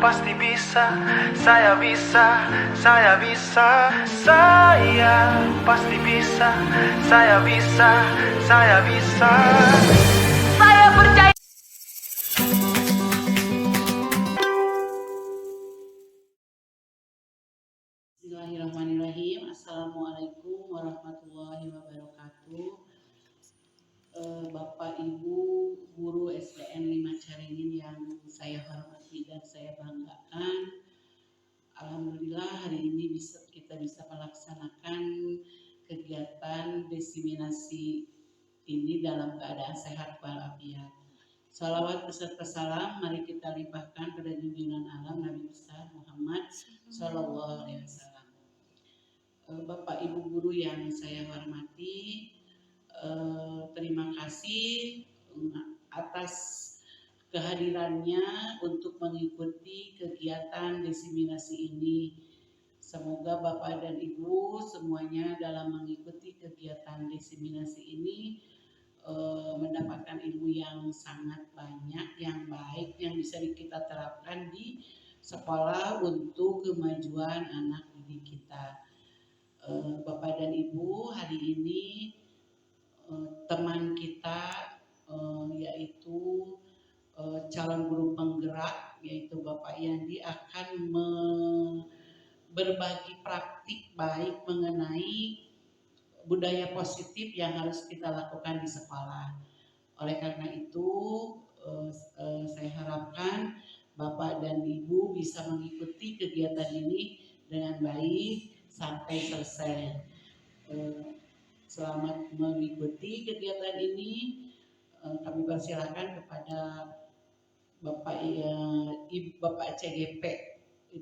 pasti bisa, saya bisa, saya bisa, saya pasti bisa, saya bisa, saya bisa, saya percaya. Bismillahirrahmanirrahim. Assalamualaikum warahmatullahi wabarakatuh. Bapak Ibu Guru SDN 5 Caringin yang saya hormati dan saya banggakan, alhamdulillah hari ini kita bisa melaksanakan kegiatan diseminasi ini dalam keadaan sehat walafiat. Salawat beserta salam mari kita limpahkan pada junjungan alam Nabi besar Muhammad Sallallahu Alaihi Wasallam. Bapak Ibu Guru yang saya hormati, terima kasih atas kehadirannya untuk mengikuti kegiatan diseminasi ini. Semoga Bapak dan Ibu semuanya dalam mengikuti kegiatan diseminasi ini mendapatkan ilmu yang sangat banyak, yang baik, yang bisa kita terapkan di sekolah untuk kemajuan anak didik kita. Bapak dan Ibu, hari ini teman kita yaitu calon guru penggerak yaitu Bapak Yandi akan berbagi praktik baik mengenai budaya positif yang harus kita lakukan di sekolah. Oleh karena itu saya harapkan Bapak dan Ibu bisa mengikuti kegiatan ini dengan baik sampai selesai. Selamat mengikuti kegiatan ini. Kami persilakan kepada Bapak CGP,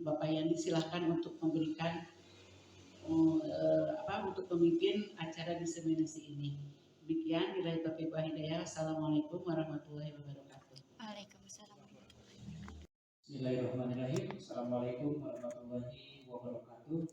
Bapak Yandi, silakan untuk memberikan untuk memimpin acara diseminasi ini. Demikian, billahi taufiq wal hidayah. Assalamualaikum warahmatullahi wabarakatuh. Waalaikumsalam. Bismillahirrahmanirrahim. Assalamualaikum warahmatullahi wabarakatuh.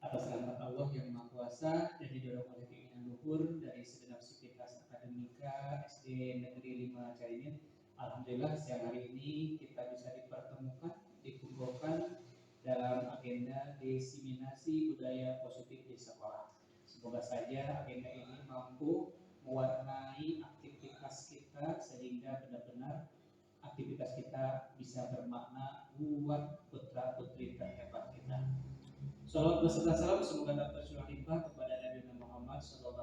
Atas rahmat Allah yang Maha Kuasa dan didorong oleh keinginan luhur dari segenap sivitas akademika SD Negeri 5 Caringin, alhamdulillah siang hari ini kita bisa dipertemukan, dikumpulkan dalam agenda diseminasi budaya positif di sekolah. Semoga saja agenda ini mampu mewarnai aktivitas kita sehingga benar-benar aktivitas kita bisa bermakna buat putra-putri terhebat kita. Salawat beserta salam semoga dapat tercurah limpah kepada Nabi Muhammad SAW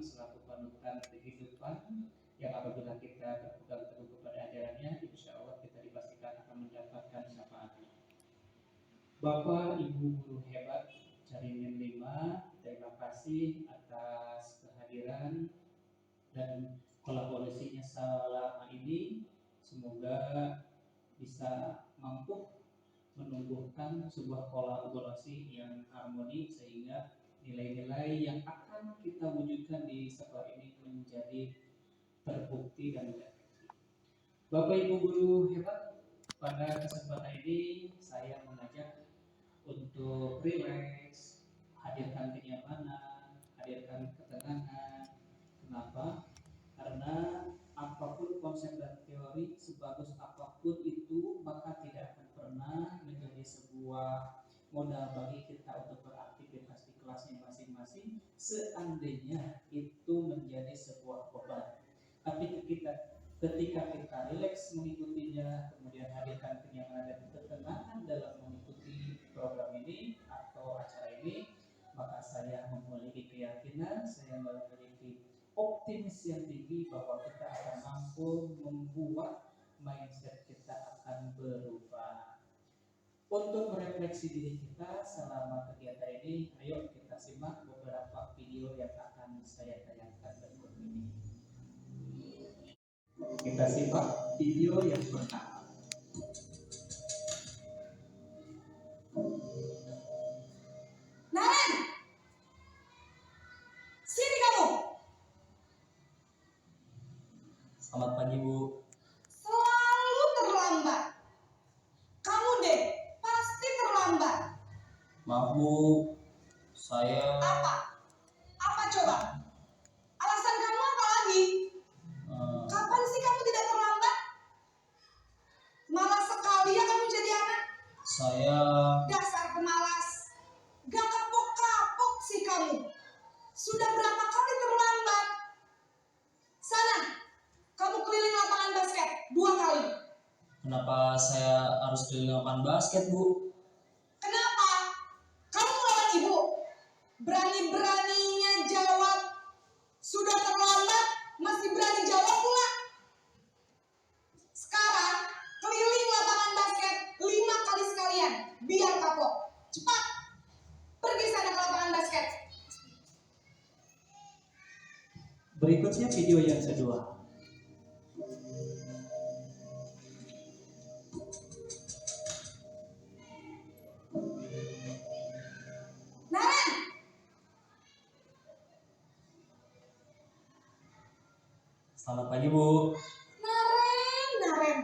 selaku panutan kehidupan yang apabila kita berpegang teguh kepada ajarannya, insya Allah kita dipastikan akan mendapatkan syafaatnya. Bapak Ibu guru hebat Caringin 5, terima kasih atas kehadiran dan kolaborasinya selama ini. Semoga bisa mampu menumbuhkan sebuah kolaborasi yang harmoni sehingga nilai-nilai yang akan kita wujudkan di sekolah ini menjadi terbukti dan efektif. Bapak Ibu guru hebat, pada kesempatan ini saya mengajak untuk relax, hadirkan kenyamanan, hadirkan ketenangan. Kenapa? Karena apapun konsep dan teori, sebagus apapun itu, maka tidak akan pernah menjadi sebuah modal bagi kita untuk beraktivitas di kelasnya masing-masing seandainya itu menjadi sebuah beban. Tapi ketika kita rileks mengikutinya, kemudian hadirkan kenyamanan dan ketenangan dalam mengikuti program ini atau acara ini, maka saya memiliki keyakinan, saya memiliki optimis yang tinggi bahwa kita akan mampu membuat mindset kita akan berubah. Untuk merefleksi diri kita selama kegiatan ini, ayo kita simak beberapa video yang akan saya tayangkan berikut ini. Kita simak video yang pertama. Naren, sini kamu. Selamat pagi Bu. Selalu terlambat. Kamu deh, pasti terlambat. Maaf Bu, saya Apa? Apa coba? Alasan kamu apa lagi? Kapan sih kamu tidak terlambat? Malah sekali ya kamu Kenapa saya harus keliling lapangan basket, Bu? Kenapa? Kamu melawan ibu? Berani-beraninya jawab. Sudah terlambat, masih berani jawab pula. Sekarang, keliling lapangan basket 5 kali sekalian. Biar kapok. Cepat. Pergi sana ke lapangan basket. Berikutnya video yang kedua. Naren, Selamat pagi, Bu. Naren.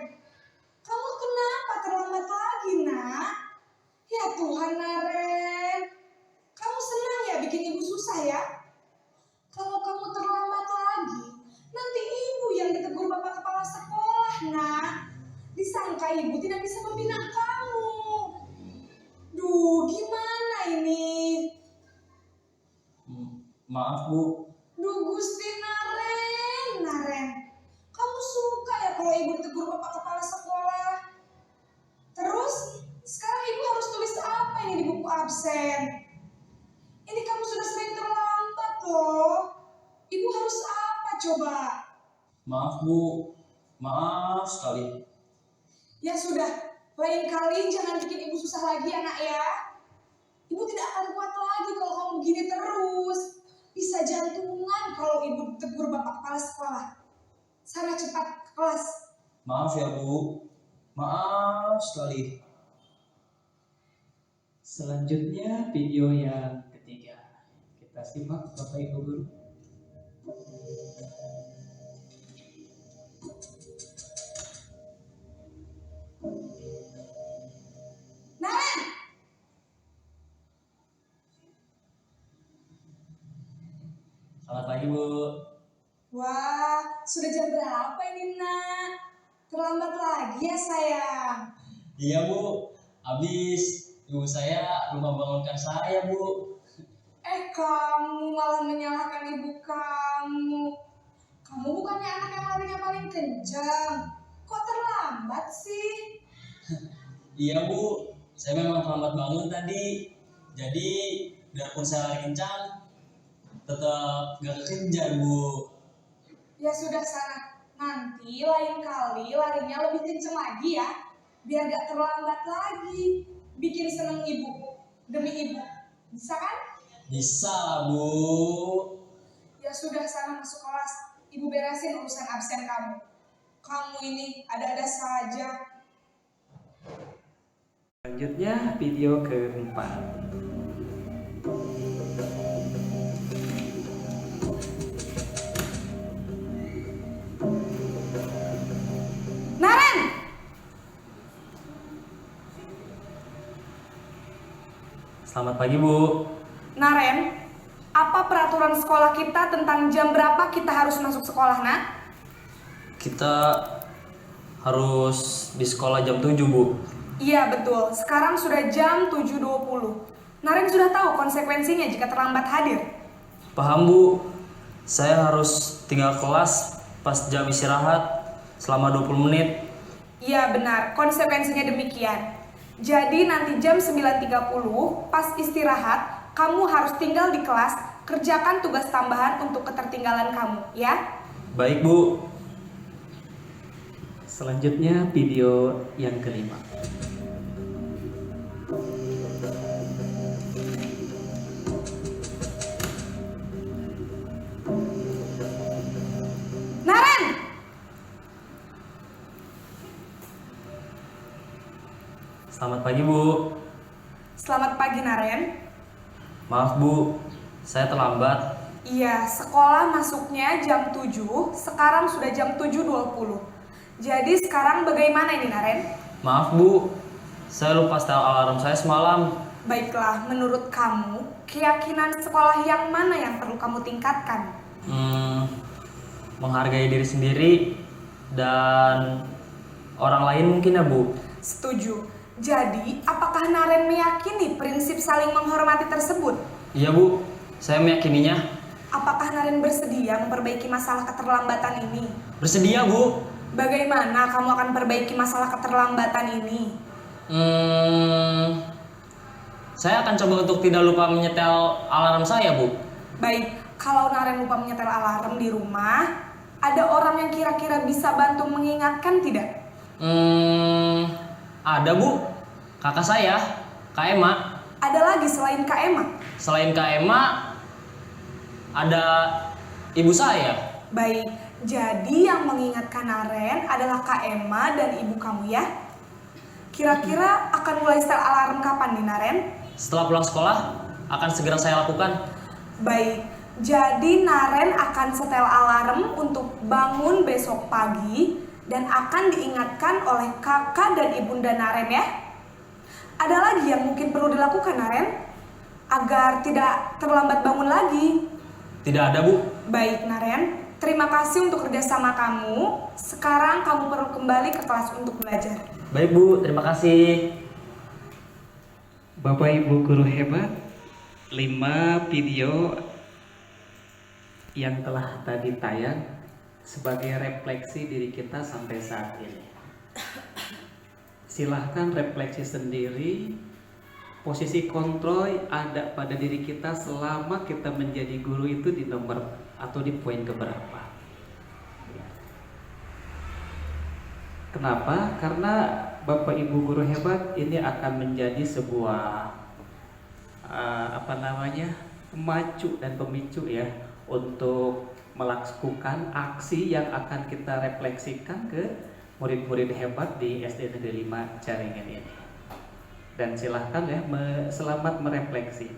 Kamu kenapa terlambat lagi, nak? Ya Tuhan, Naren. Kamu senang ya bikin ibu susah ya? Kalau kamu terlambat lagi, nanti ibu yang ditegur bapak kepala sekolah, nak. Disangka ibu tidak bisa membina kamu. Duh, gimana ini? Maaf, Bu. Duh, Gusti Naren. Kamu suka ya kalau ibu ditegur bapak kepala sekolah? Terus, sekarang ibu harus tulis apa ini di buku absen? Ini kamu sudah sering terlambat loh. Ibu harus apa coba? Maaf, Bu. Maaf sekali. Ya sudah, lain kali jangan bikin ibu susah lagi anak ya. Ibu tidak akan kuat lagi kalau kamu begini terus. Bisa jantungan kalau ibu tegur bapak kepala sekolah. Sana cepat ke kelas. Maaf ya, Bu. Maaf sekali. Selanjutnya video yang ketiga. Kita simak Bapak Ibu Guru. Naren, Selamat pagi, Bu. wah sudah jam berapa ini nak? Terlambat lagi ya sayang. Iya, Bu. Habis ibu saya lupa bangunkan saya, Bu. Kamu malah menyalahkan ibu kamu. Kamu bukannya anak yang larinya paling kencang. Kok terlambat sih? Iya, Bu. Saya memang terlambat bangun tadi. Jadi, biarpun saya lari kencang, tetap gak kekejar, Bu. Ya sudah sana. Nanti lain kali larinya lebih kencang lagi ya. Biar gak terlambat lagi. Bikin seneng ibu. Demi ibu. Bisa kan? Bisa, Bu. Ya sudah sana masuk kelas. Ibu beresin urusan absen kamu. Kamu ini ada-ada saja. Selanjutnya video keempat. Naren! Selamat pagi, Bu. Naren, apa peraturan sekolah kita tentang jam berapa kita harus masuk sekolah, nak? Kita harus di sekolah jam 7, Bu. Iya betul, sekarang sudah jam 7.20. Naren sudah tahu konsekuensinya jika terlambat hadir. Paham, Bu. Saya harus tinggal kelas pas jam istirahat selama 20 menit. Iya benar, konsekuensinya demikian. Jadi nanti jam 9.30 pas istirahat, kamu harus tinggal di kelas, kerjakan tugas tambahan untuk ketertinggalan kamu, ya? Baik, Bu. Selanjutnya video yang kelima. Naren! Selamat pagi, Bu. Selamat pagi, Naren. Maaf, Bu. Saya terlambat. Iya, sekolah masuknya jam 7, sekarang sudah jam 7.20. Jadi sekarang bagaimana ini, Naren? Maaf, Bu. Saya lupa setel alarm saya semalam. Baiklah, menurut kamu, keyakinan sekolah yang mana yang perlu kamu tingkatkan? Menghargai diri sendiri dan orang lain mungkin ya, Bu. Setuju. Jadi, apakah Naren meyakini prinsip saling menghormati tersebut? Iya, Bu. Saya meyakininya. Apakah Naren bersedia memperbaiki masalah keterlambatan ini? Bersedia, Bu. Bagaimana kamu akan perbaiki masalah keterlambatan ini? Saya akan coba untuk tidak lupa menyetel alarm saya, Bu. Baik, kalau Naren lupa menyetel alarm di rumah, ada orang yang kira-kira bisa bantu mengingatkan tidak? Ada, Bu. Kakak saya, Kak Ema. Ada lagi selain Kak Emma? Selain Kak Ema, ada ibu saya. Baik, jadi yang mengingatkan Naren adalah Kak Emma dan ibu kamu ya? Kira-kira akan mulai setel alarm kapan nih Naren? Setelah pulang sekolah, akan segera saya lakukan. Baik, jadi Naren akan setel alarm untuk bangun besok pagi dan akan diingatkan oleh kakak dan ibunda Naren ya. Ada lagi yang mungkin perlu dilakukan Naren agar tidak terlambat bangun lagi? Tidak ada, Bu. Baik Naren, terima kasih untuk kerjasama kamu. Sekarang kamu perlu kembali ke kelas untuk belajar. Baik, Bu. Terima kasih. Bapak Ibu guru hebat, 5 video yang telah tadi tayang sebagai refleksi diri kita sampai saat ini. Silahkan refleksi sendiri, posisi kontrol ada pada diri kita selama kita menjadi guru itu di nomor atau di poin keberapa. Kenapa? Karena Bapak Ibu guru hebat ini akan menjadi sebuah pemacu dan pemicu ya untuk melakukan aksi yang akan kita refleksikan ke murid-murid hebat di SD Negeri 5 Caringin ini. Dan silahkan ya selamat merefleksi.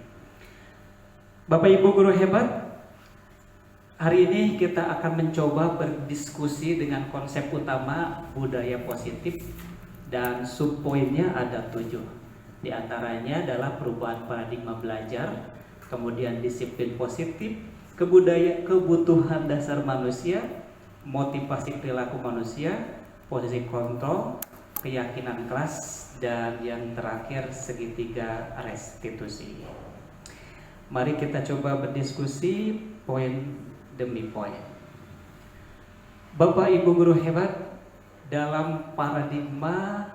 Bapak Ibu guru hebat, hari ini kita akan mencoba berdiskusi dengan konsep utama budaya positif dan subpoinnya ada 7. Di antaranya adalah perubahan paradigma belajar, kemudian disiplin positif, kebutuhan dasar manusia, motivasi perilaku manusia, posisi kontrol, keyakinan kelas, dan yang terakhir segitiga restitusi. Mari kita coba berdiskusi poin demi poin. Bapak Ibu guru hebat, dalam paradigma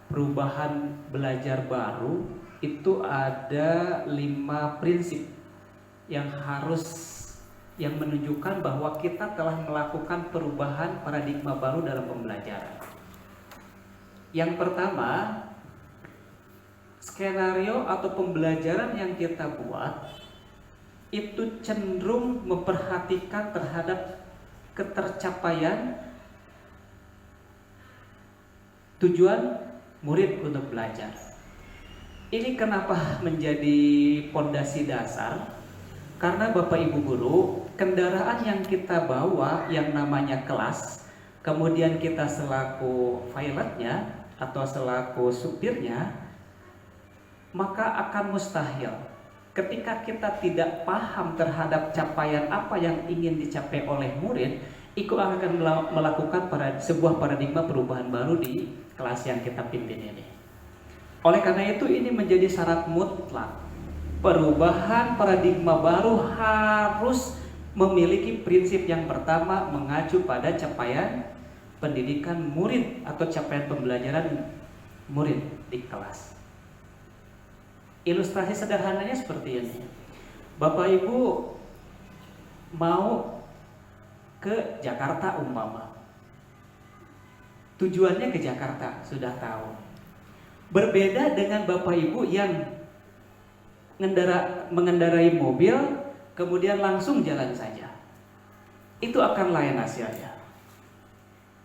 perubahan belajar baru itu ada 5 prinsip yang menunjukkan bahwa kita telah melakukan perubahan paradigma baru dalam pembelajaran. Yang pertama, skenario atau pembelajaran yang kita buat itu cenderung memperhatikan terhadap ketercapaian tujuan murid untuk belajar. Ini kenapa menjadi pondasi dasar? Karena Bapak Ibu guru, kendaraan yang kita bawa yang namanya kelas, kemudian kita selaku pilotnya atau selaku supirnya, maka akan mustahil ketika kita tidak paham terhadap capaian apa yang ingin dicapai oleh murid, itu akan melakukan sebuah paradigma perubahan baru di kelas yang kita pimpin ini. Oleh karena itu ini menjadi syarat mutlak. Perubahan paradigma baru harus memiliki prinsip yang pertama mengacu pada capaian pendidikan murid atau capaian pembelajaran murid di kelas. Ilustrasi sederhananya seperti ini. Bapak Ibu mau ke Jakarta umpama. Tujuannya ke Jakarta, sudah tahu. Berbeda dengan Bapak Ibu yang mengendarai mobil, kemudian langsung jalan saja. Itu akan lain hasilnya.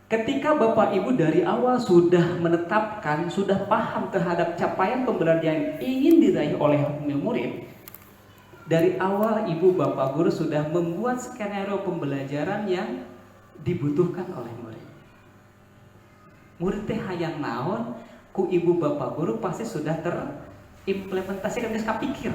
Ketika Bapak Ibu dari awal sudah menetapkan, sudah paham terhadap capaian pembelajaran yang ingin diraih oleh murid, dari awal Ibu Bapak Guru sudah membuat skenario pembelajaran yang dibutuhkan oleh murid. Murid teh hayang naon, ku Ibu Bapak Guru pasti sudah terimplementasikan geus kapikir.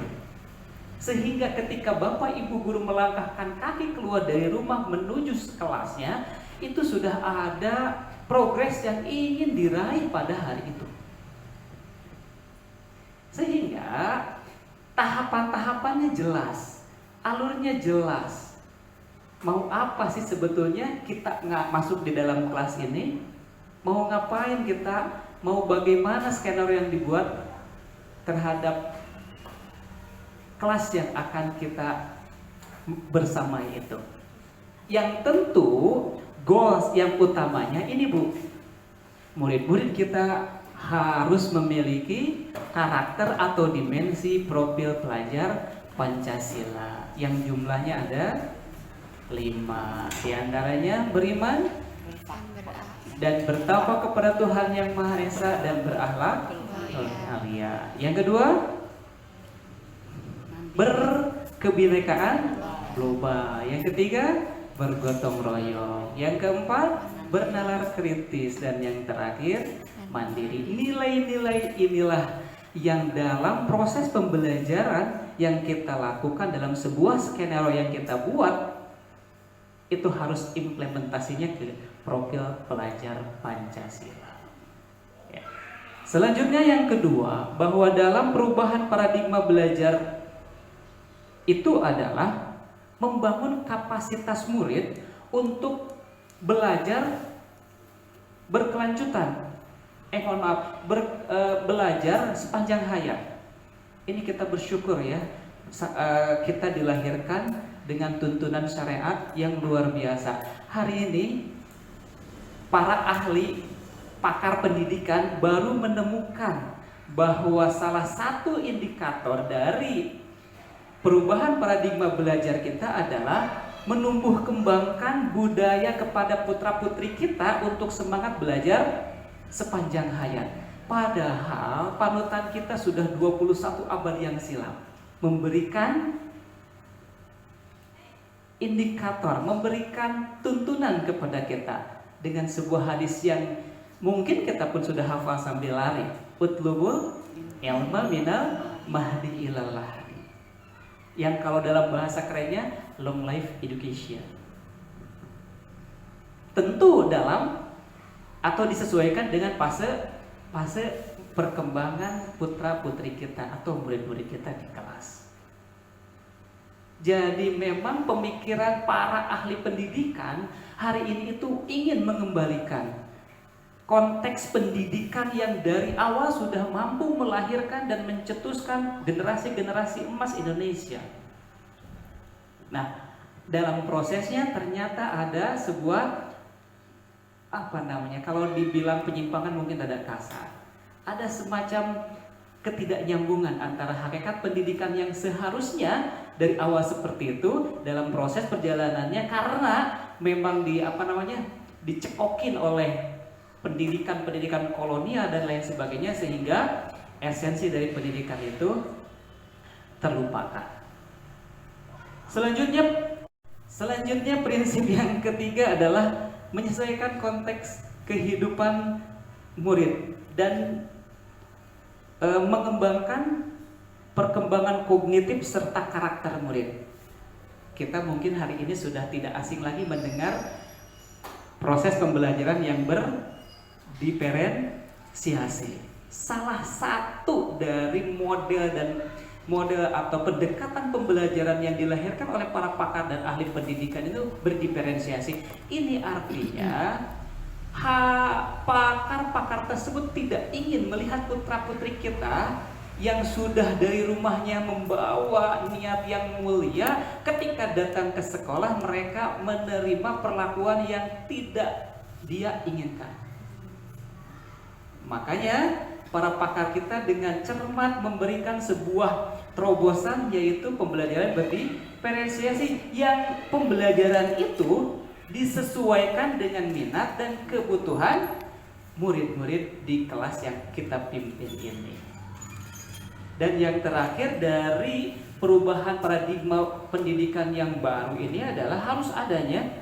Sehingga ketika Bapak Ibu Guru melangkahkan kaki keluar dari rumah menuju kelasnya, itu sudah ada progres yang ingin diraih pada hari itu. Sehingga tahapan-tahapannya jelas, alurnya jelas. mau apa sih sebetulnya kita nggak masuk di dalam kelas ini? Mau ngapain kita? Mau bagaimana skenario yang dibuat terhadap kelas yang akan kita bersamai itu? Yang tentu goals yang utamanya ini Bu, murid-murid kita harus memiliki karakter atau dimensi profil pelajar Pancasila yang jumlahnya ada 5. Di antaranya beriman dan bertakwa kepada Tuhan Yang Maha Esa dan berakhlak mulia. Yang kedua, berkebinekaan global. Yang ketiga, bergotong royong. Yang keempat, bernalar kritis. Dan yang terakhir, mandiri. Nilai-nilai inilah yang dalam proses pembelajaran yang kita lakukan dalam sebuah skenario yang kita buat, itu harus implementasinya ke profil pelajar Pancasila. Ya. Selanjutnya yang kedua, bahwa dalam perubahan paradigma belajar itu adalah membangun kapasitas murid untuk belajar berkelanjutan. Belajar sepanjang hayat. Ini kita bersyukur ya, kita dilahirkan dengan tuntunan syariat yang luar biasa. Hari ini para ahli, pakar pendidikan baru menemukan bahwa salah satu indikator dari perubahan paradigma belajar kita adalah menumbuh kembangkan budaya kepada putra-putri kita untuk semangat belajar sepanjang hayat. Padahal panutan kita sudah 21 abad yang silam memberikan indikator, memberikan tuntunan kepada kita dengan sebuah hadis yang mungkin kita pun sudah hafal sambil lari. Utlubul ilma minal mahdi ilal lahdi. Yang kalau dalam bahasa kerennya long life education. Tentu dalam atau disesuaikan dengan fase perkembangan putra-putri kita atau murid-murid kita di kelas. Jadi memang pemikiran para ahli pendidikan hari ini itu ingin mengembalikan konteks pendidikan yang dari awal sudah mampu melahirkan dan mencetuskan generasi-generasi emas Indonesia. Nah, dalam prosesnya ternyata ada sebuah kalau dibilang penyimpangan mungkin ada kasar. Ada semacam ketidaknyambungan antara hakikat pendidikan yang seharusnya dari awal seperti itu dalam proses perjalanannya, karena memang dicekokin oleh pendidikan kolonial dan lain sebagainya, sehingga esensi dari pendidikan itu terlupakan. Selanjutnya prinsip yang ketiga adalah menyesuaikan konteks kehidupan murid dan mengembangkan perkembangan kognitif serta karakter murid. Kita mungkin hari ini sudah tidak asing lagi mendengar proses pembelajaran yang berdiferensiasi. Salah satu dari model atau pendekatan pembelajaran yang dilahirkan oleh para pakar dan ahli pendidikan itu berdiferensiasi. Ini artinya pakar-pakar tersebut tidak ingin melihat putra-putri kita yang sudah dari rumahnya membawa niat yang mulia, ketika datang ke sekolah mereka menerima perlakuan yang tidak dia inginkan. Makanya para pakar kita dengan cermat memberikan sebuah terobosan, yaitu pembelajaran berdiferensiasi, yang pembelajaran itu disesuaikan dengan minat dan kebutuhan murid-murid di kelas yang kita pimpin ini. Dan yang terakhir dari perubahan paradigma pendidikan yang baru ini adalah harus adanya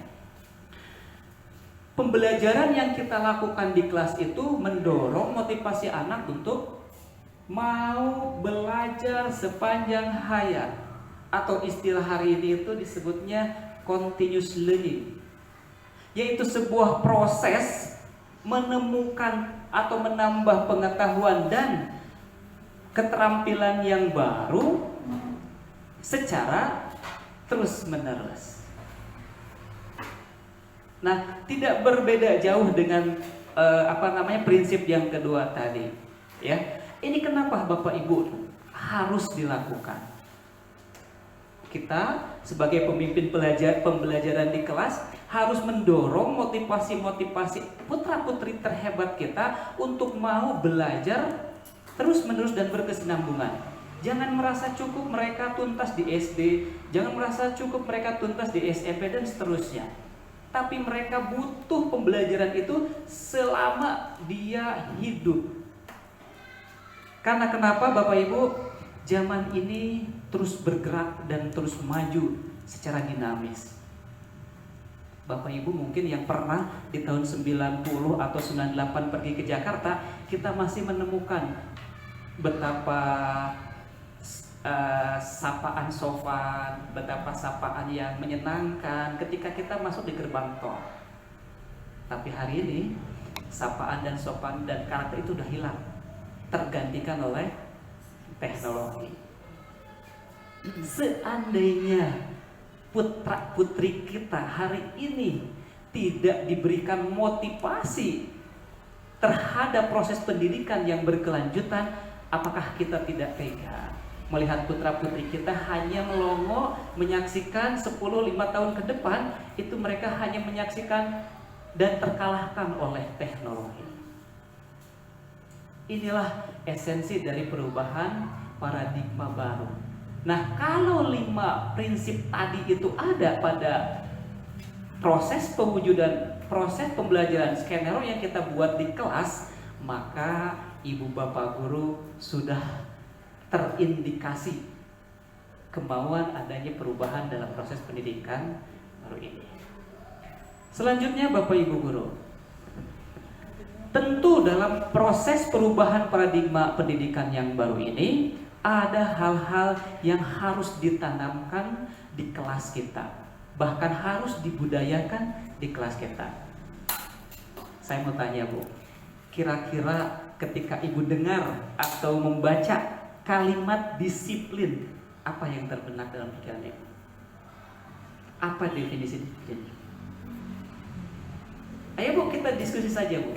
pembelajaran yang kita lakukan di kelas itu mendorong motivasi anak untuk mau belajar sepanjang hayat, atau istilah hari ini itu disebutnya continuous learning, yaitu sebuah proses menemukan atau menambah pengetahuan dan keterampilan yang baru secara terus-menerus. Nah, tidak berbeda jauh dengan prinsip yang kedua tadi, ya. Ini kenapa Bapak Ibu harus dilakukan? Kita sebagai pemimpin pembelajaran di kelas harus mendorong motivasi-motivasi putra-putri terhebat kita untuk mau belajar terus-menerus dan berkesinambungan. Jangan merasa cukup mereka tuntas di SD, jangan merasa cukup mereka tuntas di SMP dan seterusnya. Tapi mereka butuh pembelajaran itu selama dia hidup. Karena kenapa Bapak Ibu? Zaman ini terus bergerak dan terus maju secara dinamis. Bapak Ibu mungkin yang pernah di tahun 90 atau 98 pergi ke Jakarta, kita masih menemukan betapa sapaan sopan, betapa sapaan yang menyenangkan ketika kita masuk di gerbang tol. Tapi hari ini sapaan dan sopan dan karakter itu udah hilang, tergantikan oleh teknologi. Seandainya putra putri kita hari ini tidak diberikan motivasi terhadap proses pendidikan yang berkelanjutan, apakah kita tidak tega melihat putra-putri kita hanya melongo menyaksikan 10-5 tahun ke depan itu mereka hanya menyaksikan dan terkalahkan oleh teknologi. Inilah esensi dari perubahan paradigma baru. Nah, kalau 5 prinsip tadi itu ada pada proses pewujudan, proses pembelajaran skenario yang kita buat di kelas, maka ibu bapak guru sudah terindikasi kemauan adanya perubahan dalam proses pendidikan baru ini. Selanjutnya Bapak Ibu guru, tentu dalam proses perubahan paradigma pendidikan yang baru ini ada hal-hal yang harus ditanamkan di kelas kita, bahkan harus dibudayakan di kelas kita. Saya mau tanya Bu, kira-kira ketika Ibu dengar atau membaca kalimat disiplin, apa yang terbenak dalam pikiran Ibu? Apa definisi disiplin? Ayo Bu, kita diskusi saja Bu.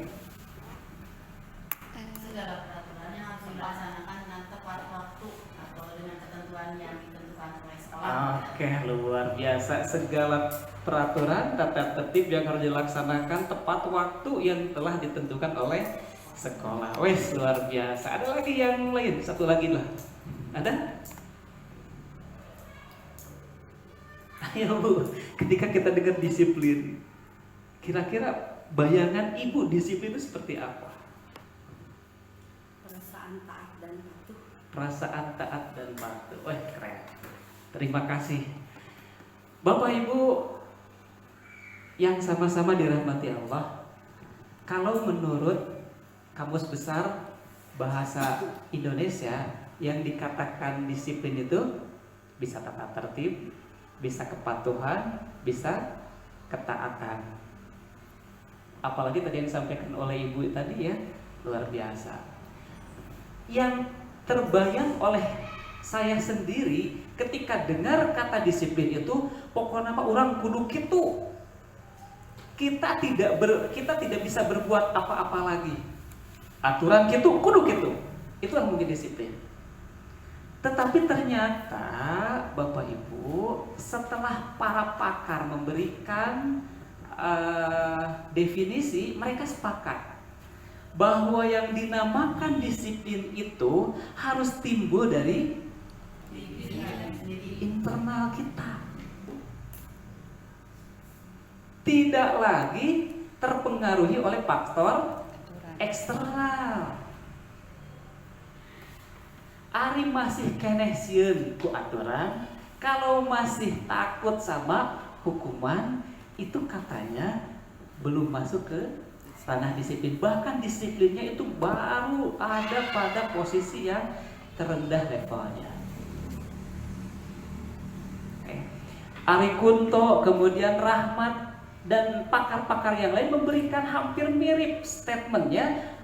Segala peraturan yang harus dilaksanakan dengan tepat waktu atau dengan ketentuan yang ditentukan oleh sekolah. Oke, luar biasa. Segala peraturan tata tertib yang harus dilaksanakan tepat waktu yang telah ditentukan oleh sekolah. Wes, luar biasa. Ada lagi yang lain? Satu lagi lah. Ada? Ayo Bu, ketika kita dengar disiplin, kira-kira bayangan Ibu disiplin itu seperti apa? Perasaan taat dan patuh. Perasaan taat dan patuh. Wah, keren. Terima kasih. Bapak Ibu yang sama-sama dirahmati Allah, kalau menurut Kamus Besar Bahasa Indonesia yang dikatakan disiplin itu bisa tata tertib, bisa kepatuhan, bisa ketaatan. Apalagi tadi yang disampaikan oleh Ibu tadi ya, luar biasa. Yang terbayang oleh saya sendiri ketika dengar kata disiplin itu, pokoknya orang kudu kitu. Kita tidak bisa berbuat apa-apa lagi. Aturan kitu, kudu kitu. Itulah mungkin disiplin. Tetapi ternyata Bapak Ibu, setelah para pakar memberikan definisi, mereka sepakat bahwa yang dinamakan disiplin itu harus timbul dari internal kita, tidak lagi terpengaruhi oleh faktor eksternal. Ari masih keneh sieun ku aturan, kalau masih takut sama hukuman, itu katanya belum masuk ke ranah disiplin. Bahkan disiplinnya itu baru ada pada posisi yang terendah levelnya. Ari Kunto, kemudian Rahmat dan pakar-pakar yang lain memberikan hampir mirip statementnya,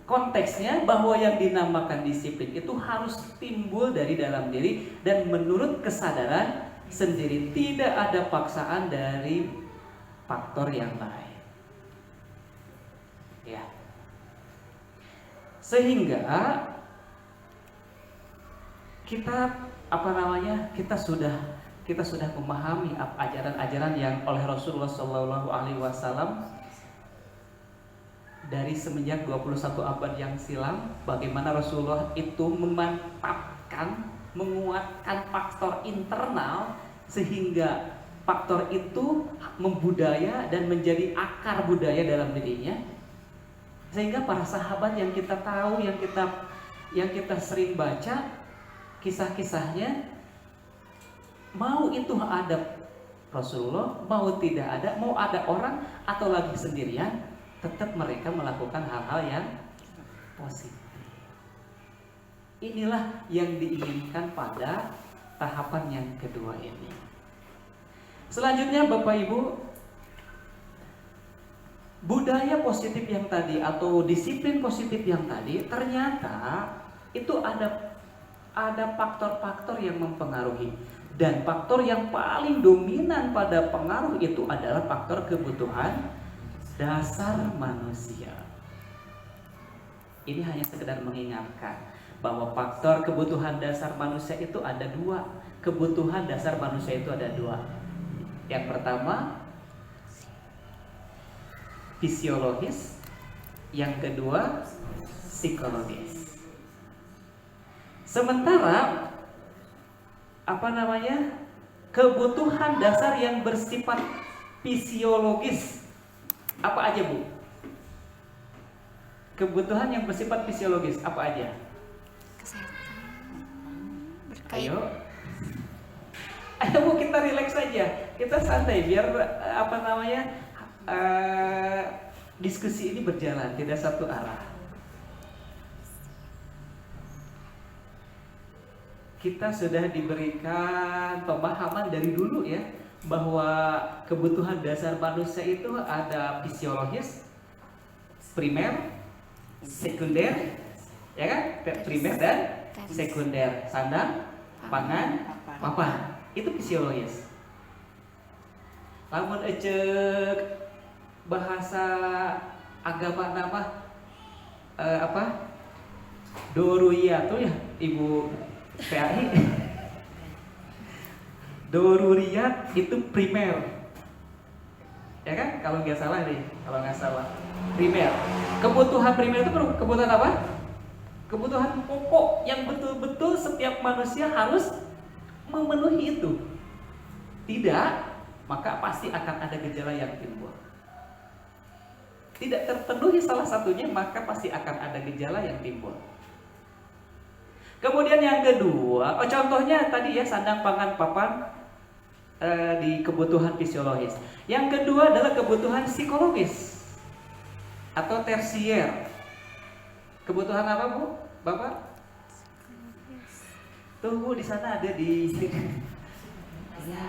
konteksnya bahwa yang dinamakan disiplin itu harus timbul dari dalam diri dan menurut kesadaran sendiri, tidak ada paksaan dari faktor yang lain. Ya. Sehingga kita sudah memahami ajaran-ajaran yang oleh Rasulullah Shallallahu Alaihi Wasallam dari semenjak 21 abad yang silam, bagaimana Rasulullah itu memantapkan, menguatkan faktor internal sehingga faktor itu membudaya dan menjadi akar budaya dalam dirinya, sehingga para sahabat yang kita tahu, yang kita sering baca kisah-kisahnya, mau itu ada Rasulullah, mau tidak ada, mau ada orang atau lagi sendirian, tetap mereka melakukan hal-hal yang positif. Inilah yang diinginkan pada tahapan yang kedua ini. Selanjutnya Bapak Ibu, budaya positif yang tadi atau disiplin positif yang tadi ternyata itu ada faktor-faktor yang mempengaruhi, dan faktor yang paling dominan pada pengaruh itu adalah faktor kebutuhan dasar manusia. Ini hanya sekedar mengingatkan bahwa faktor kebutuhan dasar manusia itu ada dua. Kebutuhan dasar manusia itu ada dua. Yang pertama fisiologis, yang kedua psikologis. Sementara kebutuhan dasar yang bersifat fisiologis apa aja, Bu? Kebutuhan yang bersifat fisiologis apa aja? Kesehatan. Ayo Bu, kita rileks saja, kita santai biar diskusi ini berjalan tidak satu arah. Kita sudah diberikan pemahaman dari dulu ya, bahwa kebutuhan dasar manusia itu ada fisiologis, primer, sekunder, ya kan? Primer dan sekunder, sandang, pangan, papan. Itu fisiologis. Lamun ecek bahasa agama Doruriyat tuh ya Ibu PAI. Doruriyat itu primer, ya kan? Kalau nggak salah, primer. Kebutuhan primer itu kebutuhan apa? Kebutuhan pokok yang betul-betul setiap manusia harus memenuhi itu. Tidak, maka pasti akan ada gejala yang timbul. Tidak terpenuhi salah satunya, maka pasti akan ada gejala yang timbul. Kemudian yang kedua, contohnya tadi ya, sandang, pangan, papan, di kebutuhan fisiologis. Yang kedua adalah kebutuhan psikologis atau tersier. Kebutuhan apa, Bu? Bapak? Tuh Bu, di sana ada di Ya,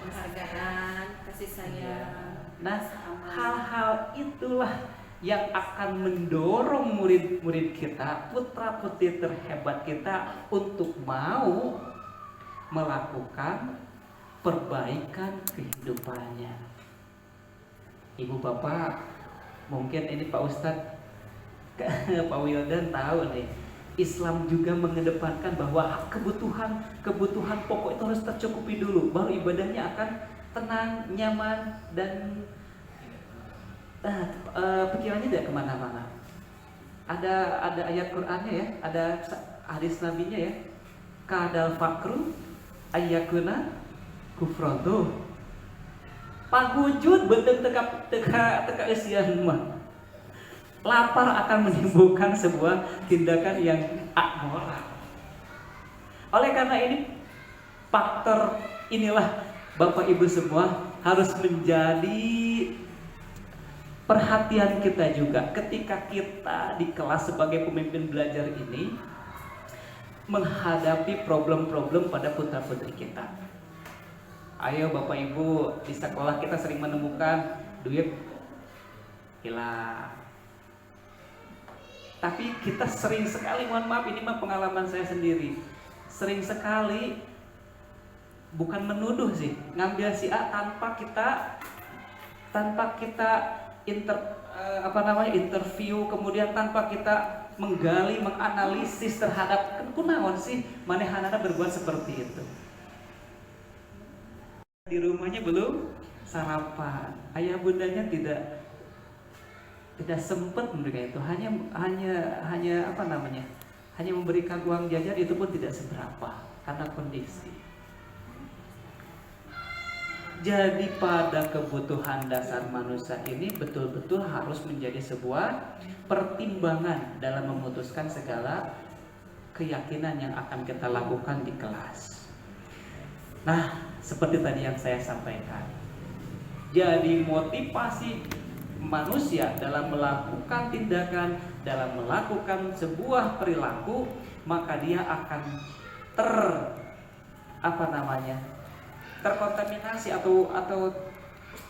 penghargaan, kasih sayang. Nah, hal-hal itulah yang akan mendorong murid-murid kita, putra-putri terhebat kita untuk mau melakukan perbaikan kehidupannya. Ibu bapak, mungkin ini Pak Ustadz, Pak Wildan tahu nih, Islam juga mengedepankan bahwa kebutuhan pokok itu harus tercukupi dulu, baru ibadahnya akan tenang, nyaman, dan pikirannya tidak kemana-mana. Ada ayat Qur'annya ya, ada hadis nabinya ya, kadal fakru ayyakuna kufron tuh. Pagujud bentuk teka isian mah. Lapar akan menimbulkan sebuah tindakan yang amoral. Oleh karena ini, faktor inilah Bapak Ibu semua harus menjadi perhatian kita juga ketika kita di kelas sebagai pemimpin belajar ini menghadapi problem-problem pada putra-putri kita. Ayo Bapak Ibu, di sekolah kita sering menemukan duit hilang. Tapi kita sering sekali, mohon maaf ini mah pengalaman saya sendiri, sering sekali, bukan menuduh sih, ngambil si A tanpa kita tanpa kita interview, kemudian tanpa kita menggali, menganalisis terhadap kunaon sih manehanana berbuat seperti itu. Di rumahnya belum sarapan, ayah bundanya tidak sempat memberikan itu, hanya memberikan uang jajan, itu pun tidak seberapa karena kondisi. Jadi pada kebutuhan dasar manusia ini betul-betul harus menjadi sebuah pertimbangan dalam memutuskan segala keyakinan yang akan kita lakukan di kelas. Nah, seperti tadi yang saya sampaikan. Jadi motivasi manusia dalam melakukan tindakan, dalam melakukan sebuah perilaku, maka dia akan terkontaminasi atau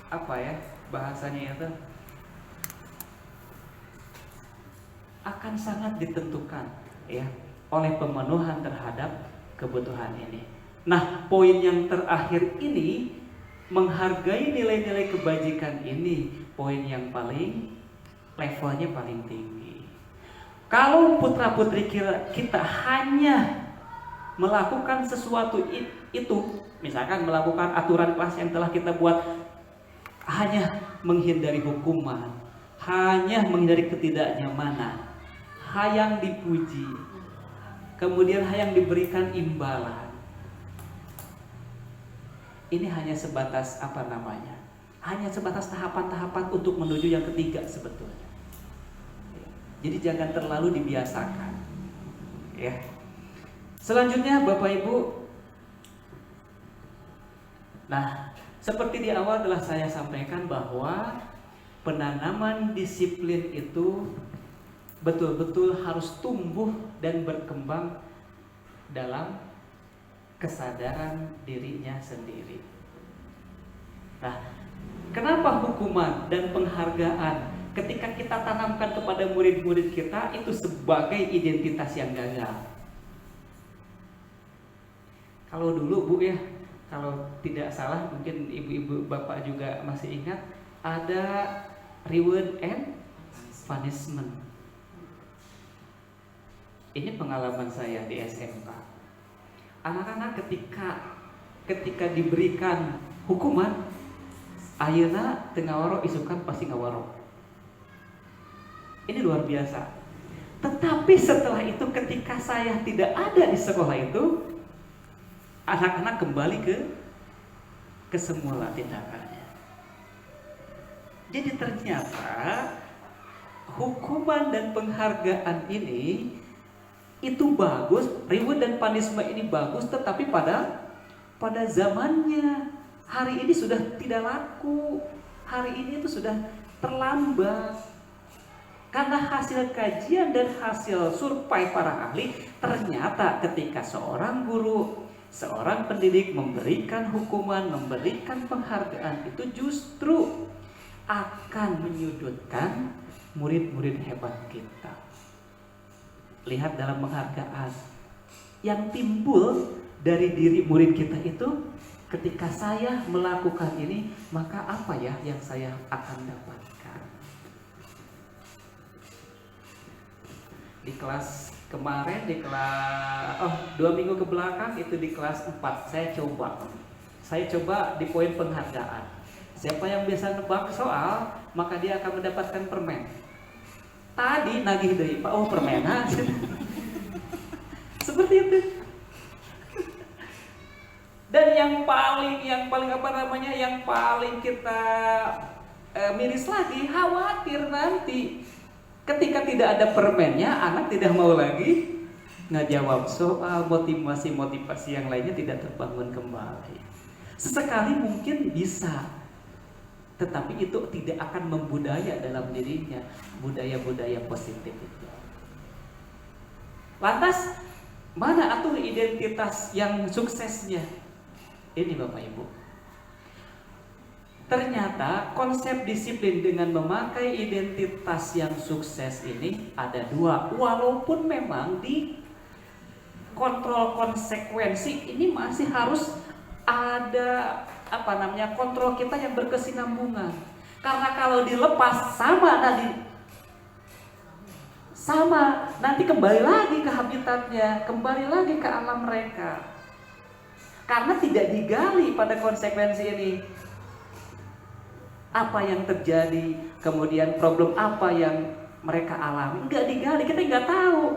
apa ya bahasanya itu, akan sangat ditentukan ya oleh pemenuhan terhadap kebutuhan ini. Nah, poin yang terakhir ini, menghargai nilai-nilai kebajikan ini, poin yang levelnya paling tinggi. Kalau putra-putri kita hanya melakukan sesuatu itu, misalkan melakukan aturan kelas yang telah kita buat, hanya menghindari hukuman, hanya menghindari ketidaknyamanan, hayang dipuji, kemudian hayang diberikan imbalan. Ini hanya sebatas hanya sebatas tahapan-tahapan untuk menuju yang ketiga sebetulnya. Jadi jangan terlalu dibiasakan. Ya. Selanjutnya Bapak Ibu, nah seperti di awal telah saya sampaikan bahwa penanaman disiplin itu betul-betul harus tumbuh dan berkembang dalam kesadaran dirinya sendiri. Nah, kenapa hukuman dan penghargaan ketika kita tanamkan kepada murid-murid kita itu sebagai identitas yang gagal? Kalau dulu Bu ya, kalau tidak salah mungkin ibu-ibu bapak juga masih ingat, ada reward and punishment. Ini pengalaman saya di SMK. Anak-anak ketika diberikan hukuman, ayeuna teu ngawaro isukan pasti ngawaro. Ini luar biasa. Tetapi setelah itu ketika saya tidak ada di sekolah itu, anak-anak kembali ke semula tindakannya. Jadi ternyata hukuman dan penghargaan ini itu bagus, reward dan punishment ini bagus, tetapi pada zamannya. Hari ini sudah tidak laku, hari ini itu sudah terlambat. Karena hasil kajian dan hasil survei para ahli, ternyata ketika seorang guru, seorang pendidik memberikan hukuman, memberikan penghargaan, itu justru akan menyudutkan murid-murid hebat kita. Lihat dalam penghargaan yang timbul dari diri murid kita itu, ketika saya melakukan ini, maka apa ya yang saya akan dapatkan? Di kelas kemarin, 2 minggu ke belakang itu di kelas 4 saya coba di poin penghargaan. Siapa yang bisa nebak soal, maka dia akan mendapatkan permen. Tadi nagih deui, Pak, permenan. Seperti itu. Dan yang paling kita miris lagi, khawatir nanti ketika tidak ada permennya, anak tidak mau lagi ngajawab soal, motivasi yang lainnya tidak terbangun kembali. Sesekali mungkin bisa, tetapi itu tidak akan membudaya dalam dirinya budaya-budaya positif itu. Lantas mana atuh identitas yang suksesnya? Ini Bapak Ibu, ternyata konsep disiplin dengan memakai identitas yang sukses ini ada 2. Walaupun memang di kontrol konsekuensi ini masih harus ada kontrol kita yang berkesinambungan. Karena kalau dilepas sama nanti kembali lagi ke habitatnya, kembali lagi ke alam mereka. Karena tidak digali pada konsekuensi ini. Apa yang terjadi, kemudian problem apa yang mereka alami, nggak digali, kita nggak tahu.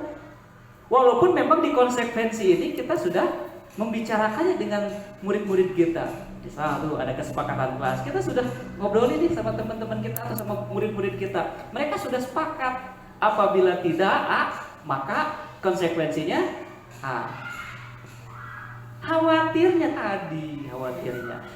Walaupun memang di konsekuensi ini kita sudah membicarakannya dengan murid-murid kita. Misal tuh ada kesepakatan kelas, kita sudah ngobrol ini sama teman-teman kita atau sama murid-murid kita. Mereka sudah sepakat, apabila tidak A, maka konsekuensinya A. Khawatirnya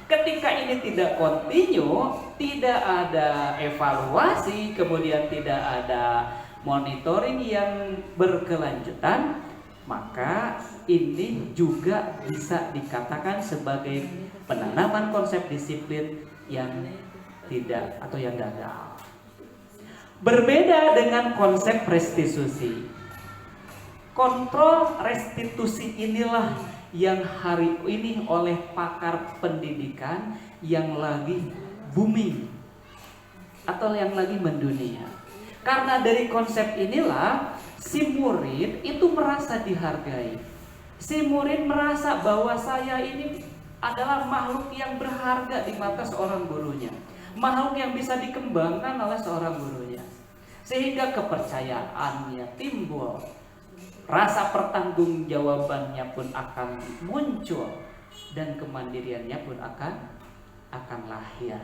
ketika ini tidak kontinu, tidak ada evaluasi, kemudian tidak ada monitoring yang berkelanjutan, maka ini juga bisa dikatakan sebagai penanaman konsep disiplin yang tidak atau yang gagal. Berbeda dengan konsep restitusi. Kontrol restitusi inilah yang hari ini oleh pakar pendidikan yang lagi booming atau yang lagi mendunia. Karena dari konsep inilah si murid itu merasa dihargai. Si murid merasa bahwa saya ini adalah makhluk yang berharga di mata seorang gurunya, makhluk yang bisa dikembangkan oleh seorang gurunya, sehingga kepercayaannya timbul. Rasa pertanggungjawabannya pun akan muncul dan kemandiriannya pun akan lahir.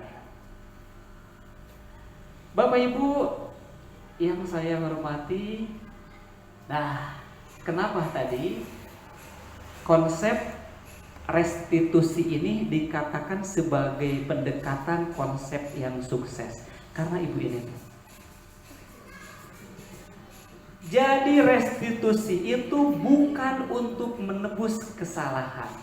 Bapak Ibu yang saya hormati, nah, kenapa tadi konsep restitusi ini dikatakan sebagai pendekatan konsep yang sukses? Karena Ibu ini jadi restitusi itu bukan untuk menebus kesalahan.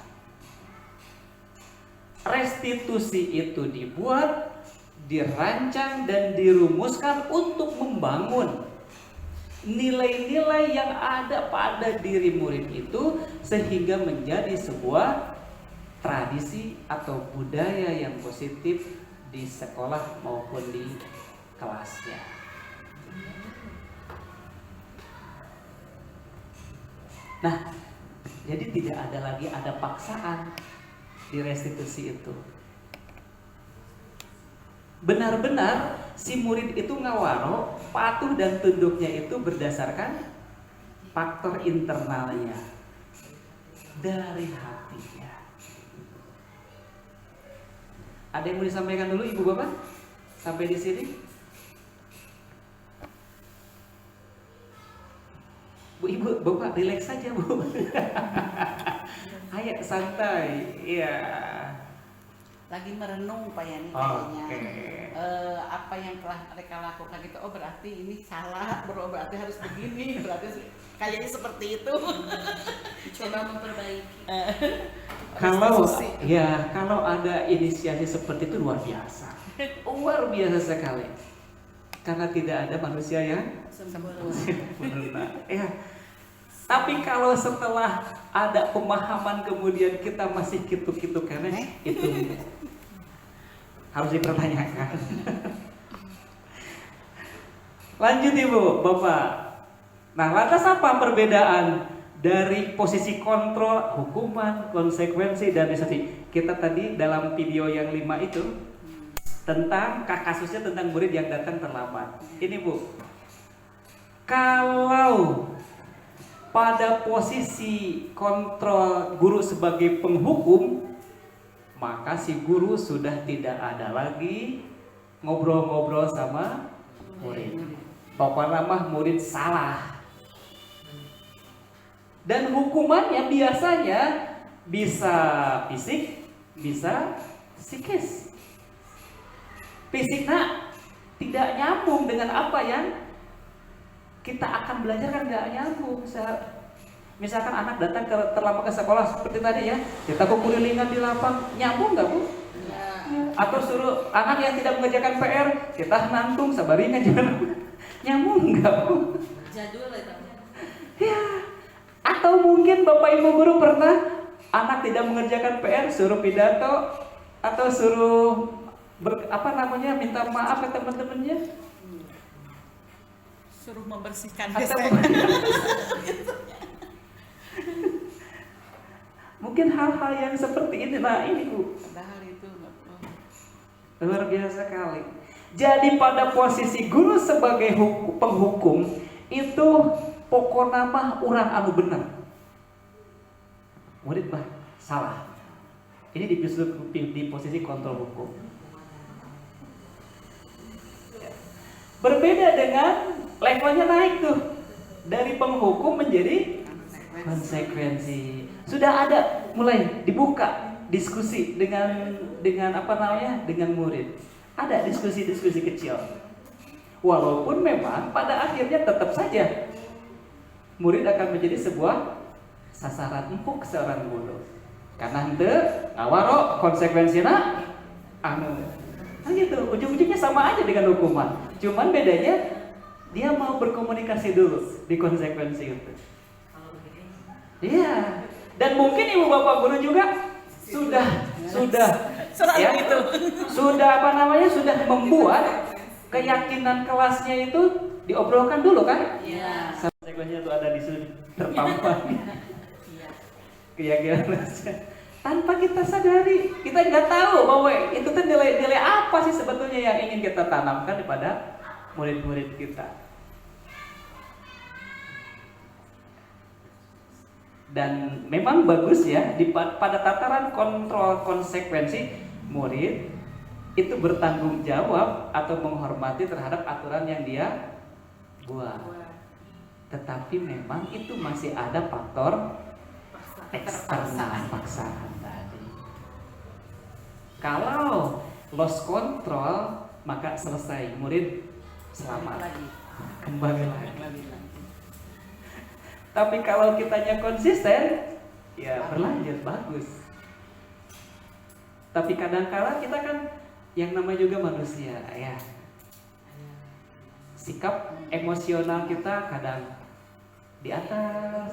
Restitusi itu dibuat, dirancang dan dirumuskan untuk membangun nilai-nilai yang ada pada diri murid itu sehingga menjadi sebuah tradisi atau budaya yang positif di sekolah maupun di kelasnya. Nah, jadi tidak ada paksaan di restitusi itu. Benar-benar si murid itu ngawaro, patuh dan tunduknya itu berdasarkan faktor internalnya dari hatinya. Ada yang mau disampaikan dulu Ibu Bapak? Sampai di sini? Bu Ibu, Bapak relax saja Bu. Ayo santai. Iya. Lagi merenung Pak Yani Oke. kayaknya. Apa yang telah mereka lakukan itu, oh berarti ini salah, berarti harus begini, berarti kayaknya seperti itu. Coba memperbaiki. Kalau ada inisiasi seperti itu luar biasa sekali. Karena tidak ada manusia yang sempurna. Ya. Tapi kalau setelah ada pemahaman kemudian kita masih gitu-gitu karena itu harus dipertanyakan. Lanjut Ibu, Bapak. Nah, lantas apa perbedaan dari posisi kontrol, hukuman, konsekuensi dan restitusi? Kita tadi dalam video yang 5 itu tentang kasusnya tentang murid yang datang terlambat. Ini Bu, kalau pada posisi kontrol guru sebagai penghukum, maka si guru sudah tidak ada lagi ngobrol-ngobrol sama murid. Pokoknya mah murid salah. Dan hukumannya biasanya bisa fisik, bisa psikis. Fisiknya tidak nyambung dengan apa yang kita akan belajar, kan nggak nyambung. Misalkan anak datang terlambat ke sekolah seperti tadi ya, kita pukul lingan di lapang, nyambung nggak Bu? Ya. Atau suruh anak yang tidak mengerjakan PR, kita nantung sabarin aja, nyambung nggak Bu? Jadul itu. Ya. Atau mungkin Bapak Ibu guru pernah anak tidak mengerjakan PR, suruh pidato atau suruh minta maaf ke teman-temannya, Suruh membersihkan atau desa. mungkin hal-hal yang seperti ini. Nah ini Bu, Padahal itu nggak luar biasa sekali. Jadi pada posisi guru sebagai penghukum itu pokok nama urang anu benar, murid bah salah. Ini di posisi kontrol hukum. Berbeda dengan levelnya naik tuh, dari penghukum menjadi konsekuensi. Sudah ada mulai dibuka diskusi dengan dengan murid. Ada diskusi-diskusi kecil. Walaupun memang pada akhirnya tetap saja murid akan menjadi sebuah sasaran empuk seorang guru. Karena henteu ngawaro konsekuensina anu. Nah gitu, ujung-ujungnya sama aja dengan hukuman. Cuman bedanya dia mau berkomunikasi dulu di konsekuensi itu. Iya. Dan mungkin ibu bapak guru juga sudah ya, sudah sudah membuat keyakinan kelasnya itu diobrolkan dulu kan? Iya. Konsekuensinya itu ada di sini terpampang. Keyakinan kelasnya. Tanpa kita sadari, kita nggak tahu bahwa itu tuh nilai-nilai apa sih sebetulnya yang ingin kita tanamkan kepada murid-murid kita. Dan memang bagus ya pada tataran kontrol konsekuensi, murid itu bertanggung jawab atau menghormati terhadap aturan yang dia buat. Tetapi memang itu masih ada faktor eksternal, paksaan tadi. Kalau lost control maka selesai, murid selamat, kembali lagi. Tapi kalau kitanya konsisten, ya berlanjut bagus. Tapi kadang-kala kita kan yang namanya juga manusia, ya. Sikap emosional kita kadang di atas,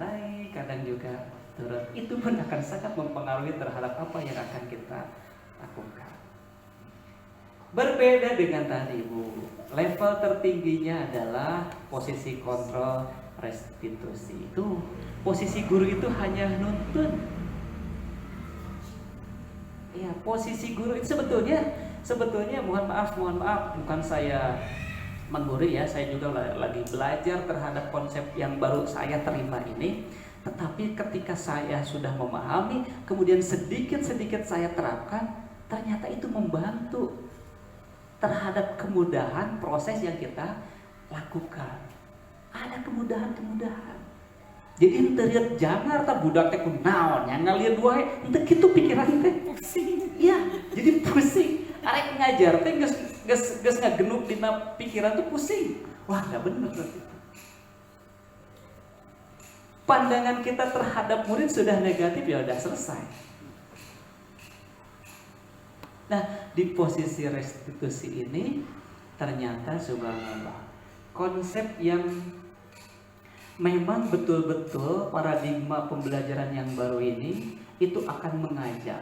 naik, kadang juga turun. Itu pun akan sangat mempengaruhi terhadap apa yang akan kita lakukan. Berbeda dengan tadi Bu, level tertingginya adalah posisi kontrol restitusi. Itu posisi guru itu hanya nuntun. Ya, posisi guru itu sebetulnya mohon maaf, bukan saya menggurui ya, saya juga lagi belajar terhadap konsep yang baru saya terima ini. Tetapi ketika saya sudah memahami, kemudian sedikit-sedikit saya terapkan, ternyata itu membantu terhadap kemudahan proses yang kita lakukan. Ada kemudahan. Jadi henteu lihat jangar ta budak teh kunaon nya ngalieu wae, henteu kitu pikiran teh. Pusing. Iya, jadi pusing. Arek ngajar teh geus ngagenuk dina pikiran tuh pusing. Wah, enggak bener berarti. Pandangan kita terhadap murid sudah negatif, ya udah selesai. Nah, di posisi restitusi ini ternyata subhanallah, konsep yang memang betul-betul paradigma pembelajaran yang baru ini itu akan mengajak,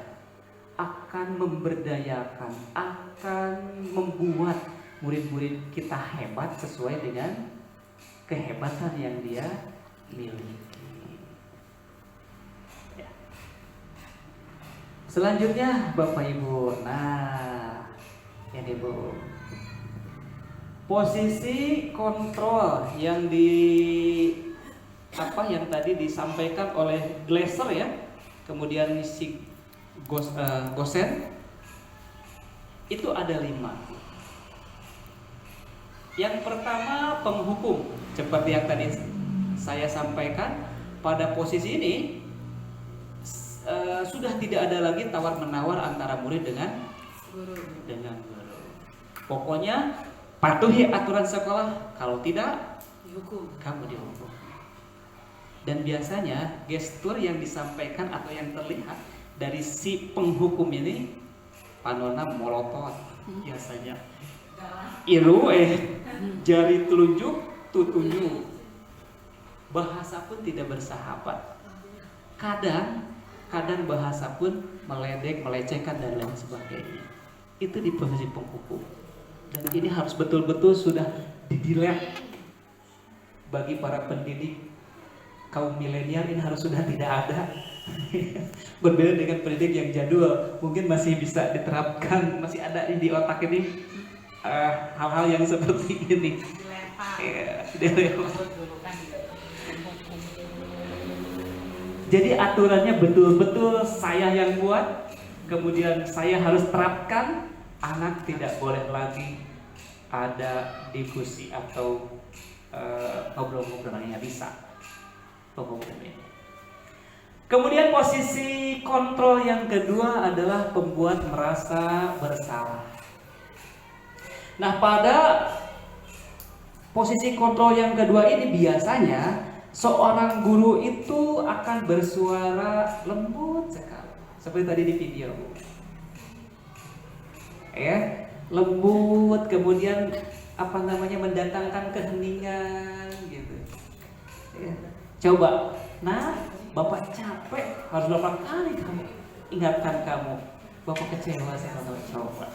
akan memberdayakan, akan membuat murid-murid kita hebat sesuai dengan kehebatan yang dia miliki. Ya. Selanjutnya Bapak Ibu, nah ini Bu, posisi kontrol yang yang tadi disampaikan oleh Glasser ya, kemudian si Gosen itu ada 5. Yang pertama penghukum, seperti yang tadi saya sampaikan, pada posisi ini sudah tidak ada lagi tawar menawar antara murid dengan guru. Pokoknya patuhi aturan sekolah, kalau tidak Dihukum. kamu dihukum. Dan biasanya gestur yang disampaikan atau yang terlihat dari si penghukum ini panona molotot biasanya. Iru jari telunjuk tutunjuk. Bahasa pun tidak bersahabat. Kadang bahasa pun meledek, melecehkan dan lain sebagainya. itu di posisi penghubung. Dan ini harus betul-betul sudah didelete. Bagi para pendidik kaum milenial ini harus sudah tidak ada. Berbeda dengan pendidik yang jadul, mungkin masih bisa diterapkan, masih ada di otak ini hal-hal yang seperti ini. Jadi aturannya betul-betul saya yang buat, kemudian saya harus terapkan. Anak tidak boleh lagi ada diskusi atau ngobrol-ngobrol yang bisa. Kemudian posisi kontrol yang kedua adalah pembuat merasa bersalah. Nah, pada posisi kontrol yang kedua ini biasanya seorang guru itu akan bersuara lembut sekali, seperti tadi di video. Ya, lembut, kemudian mendatangkan keheningan gitu. Ya. Coba, nah, Bapak capek, harus berapa kali kamu ingatkan kamu, Bapak kecewa sama kamu. Coba,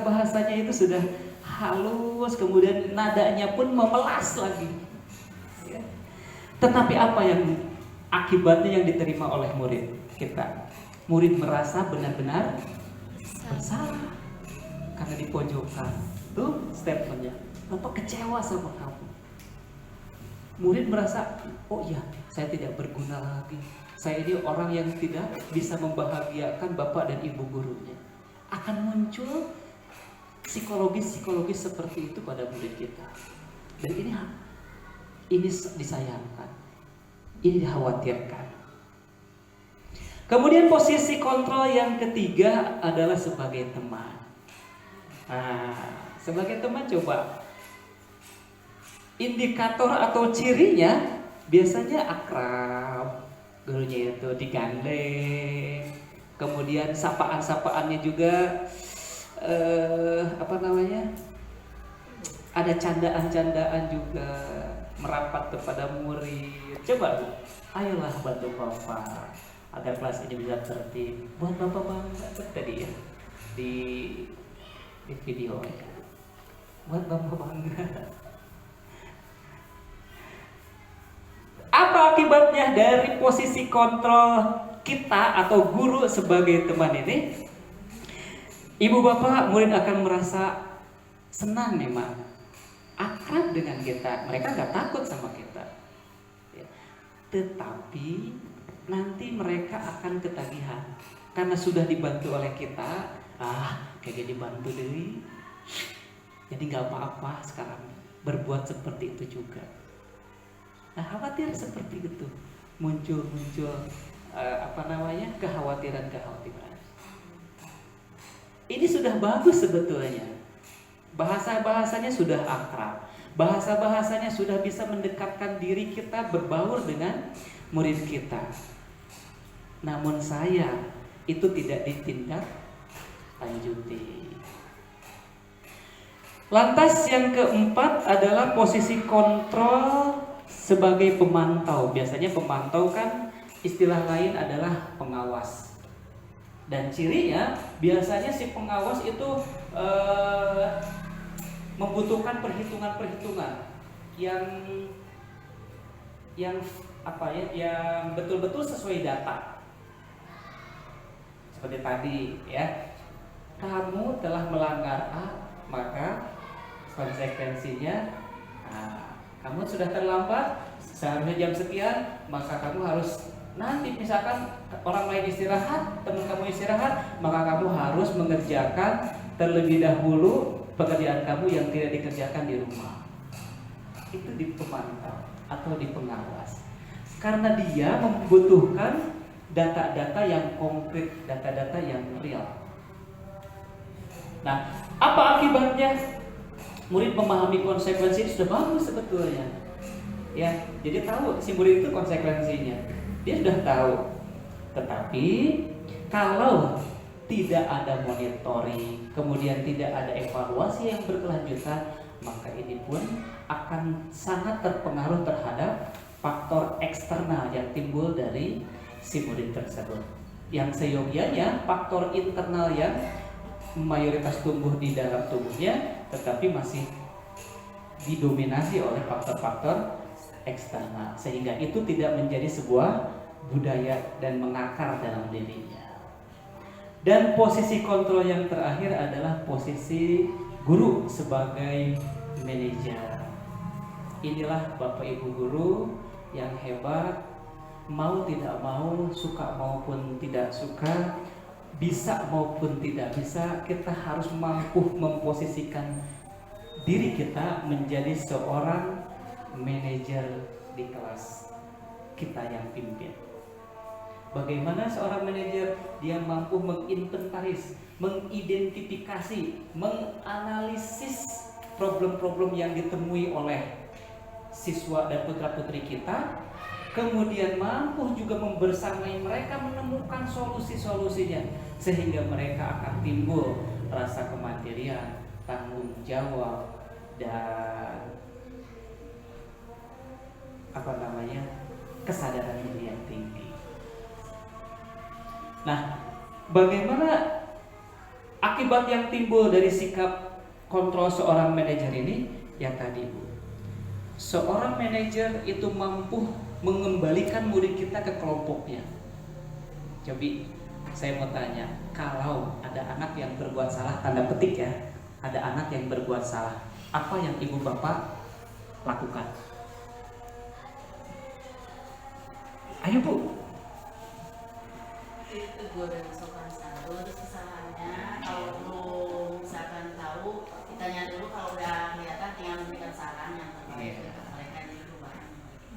bahasanya itu sudah halus, kemudian nadanya pun memelas lagi. Ya. Tetapi apa yang akibatnya yang diterima oleh murid kita? Murid merasa benar-benar bersalah karena dipojokkan. Tuh statementnya, Bapak kecewa sama kamu. Murid merasa, oh iya, saya tidak berguna lagi. Saya ini orang yang tidak bisa membahagiakan Bapak dan Ibu gurunya. Akan muncul psikologis seperti itu pada murid kita. Dan ini disayangkan, ini dikhawatirkan. Kemudian posisi kontrol yang ketiga adalah sebagai teman. Nah, sebagai teman coba indikator atau cirinya biasanya akrab, gurunya itu digandeng, kemudian sapaan-sapaannya juga ada candaan-candaan juga, merapat kepada murid. Coba Bu, ayolah bantu Bapak agar kelas ini bisa tertib. Buat Bapak bangga tadi ya di video ya. Buat Bapak bangga. Apa akibatnya dari posisi kontrol kita atau guru sebagai teman ini? Ibu bapak murid akan merasa senang memang, akrab dengan kita. Mereka gak takut sama kita. Ya. Tetapi nanti mereka akan ketagihan karena sudah dibantu oleh kita. Kayak dibantu deh. Jadi gak apa-apa sekarang berbuat seperti itu juga. Nah, khawatir seperti itu muncul kekhawatiran. Ini sudah bagus sebetulnya. Bahasanya sudah akrab. Bahasanya sudah bisa mendekatkan diri kita berbaur dengan murid kita. Namun itu tidak ditindak lanjuti. Lantas yang keempat adalah posisi kontrol sebagai pemantau. Biasanya pemantau kan istilah lain adalah pengawas. Dan cirinya biasanya si pengawas itu membutuhkan perhitungan-perhitungan yang betul-betul sesuai data. Seperti tadi ya, kamu telah melanggar A, maka konsekuensinya kamu sudah terlambat, seharusnya jam sekian, maka kamu harus nanti misalkan orang lain istirahat, teman kamu istirahat, maka kamu harus mengerjakan terlebih dahulu pekerjaan kamu yang tidak dikerjakan di rumah. Itu di pemantau atau di pengawas. Karena dia membutuhkan data-data yang konkret, data-data yang real. Nah, apa akibatnya? Murid memahami konsekuensi itu sudah bagus sebetulnya. Ya, jadi tahu si murid itu konsekuensinya. Dia sudah tahu. Tetapi kalau tidak ada monitoring, kemudian tidak ada evaluasi yang berkelanjutan, maka ini pun akan sangat terpengaruh terhadap faktor eksternal yang timbul dari si murid tersebut. Yang seyogianya faktor internal yang mayoritas tumbuh di dalam tubuhnya, tetapi masih didominasi oleh faktor-faktor eksternal, sehingga itu tidak menjadi sebuah budaya dan mengakar dalam dirinya. Dan posisi kontrol yang terakhir adalah posisi guru sebagai manajer. Inilah Bapak Ibu guru yang hebat, mau tidak mau, suka maupun tidak suka, bisa maupun tidak bisa, kita harus mampu memposisikan diri kita menjadi seorang manajer di kelas kita yang pimpin. Bagaimana seorang manajer? Dia mampu menginventaris, mengidentifikasi, menganalisis problem-problem yang ditemui oleh siswa dan putra-putri kita, kemudian mampu juga membersamai mereka menemukan solusi-solusinya, sehingga mereka akan timbul rasa kemandirian, tanggung jawab, dan kesadaran diri yang tinggi. Nah, bagaimana akibat yang timbul dari sikap kontrol seorang manajer ini? Ya tadi Bu, seorang manajer itu mampu mengembalikan murid kita ke kelompoknya. Coba saya mau tanya, kalau ada anak yang berbuat salah, tanda petik ya, ada anak yang berbuat salah, apa yang ibu bapak lakukan? Ayo Bu. Tegur dan sopan santun kesalahannya. Kalau belum misalkan tahu, ditanya dulu. Kalau udah kelihatan, tinggal memberikan saran yang terbaik untuk mereka di perubahan.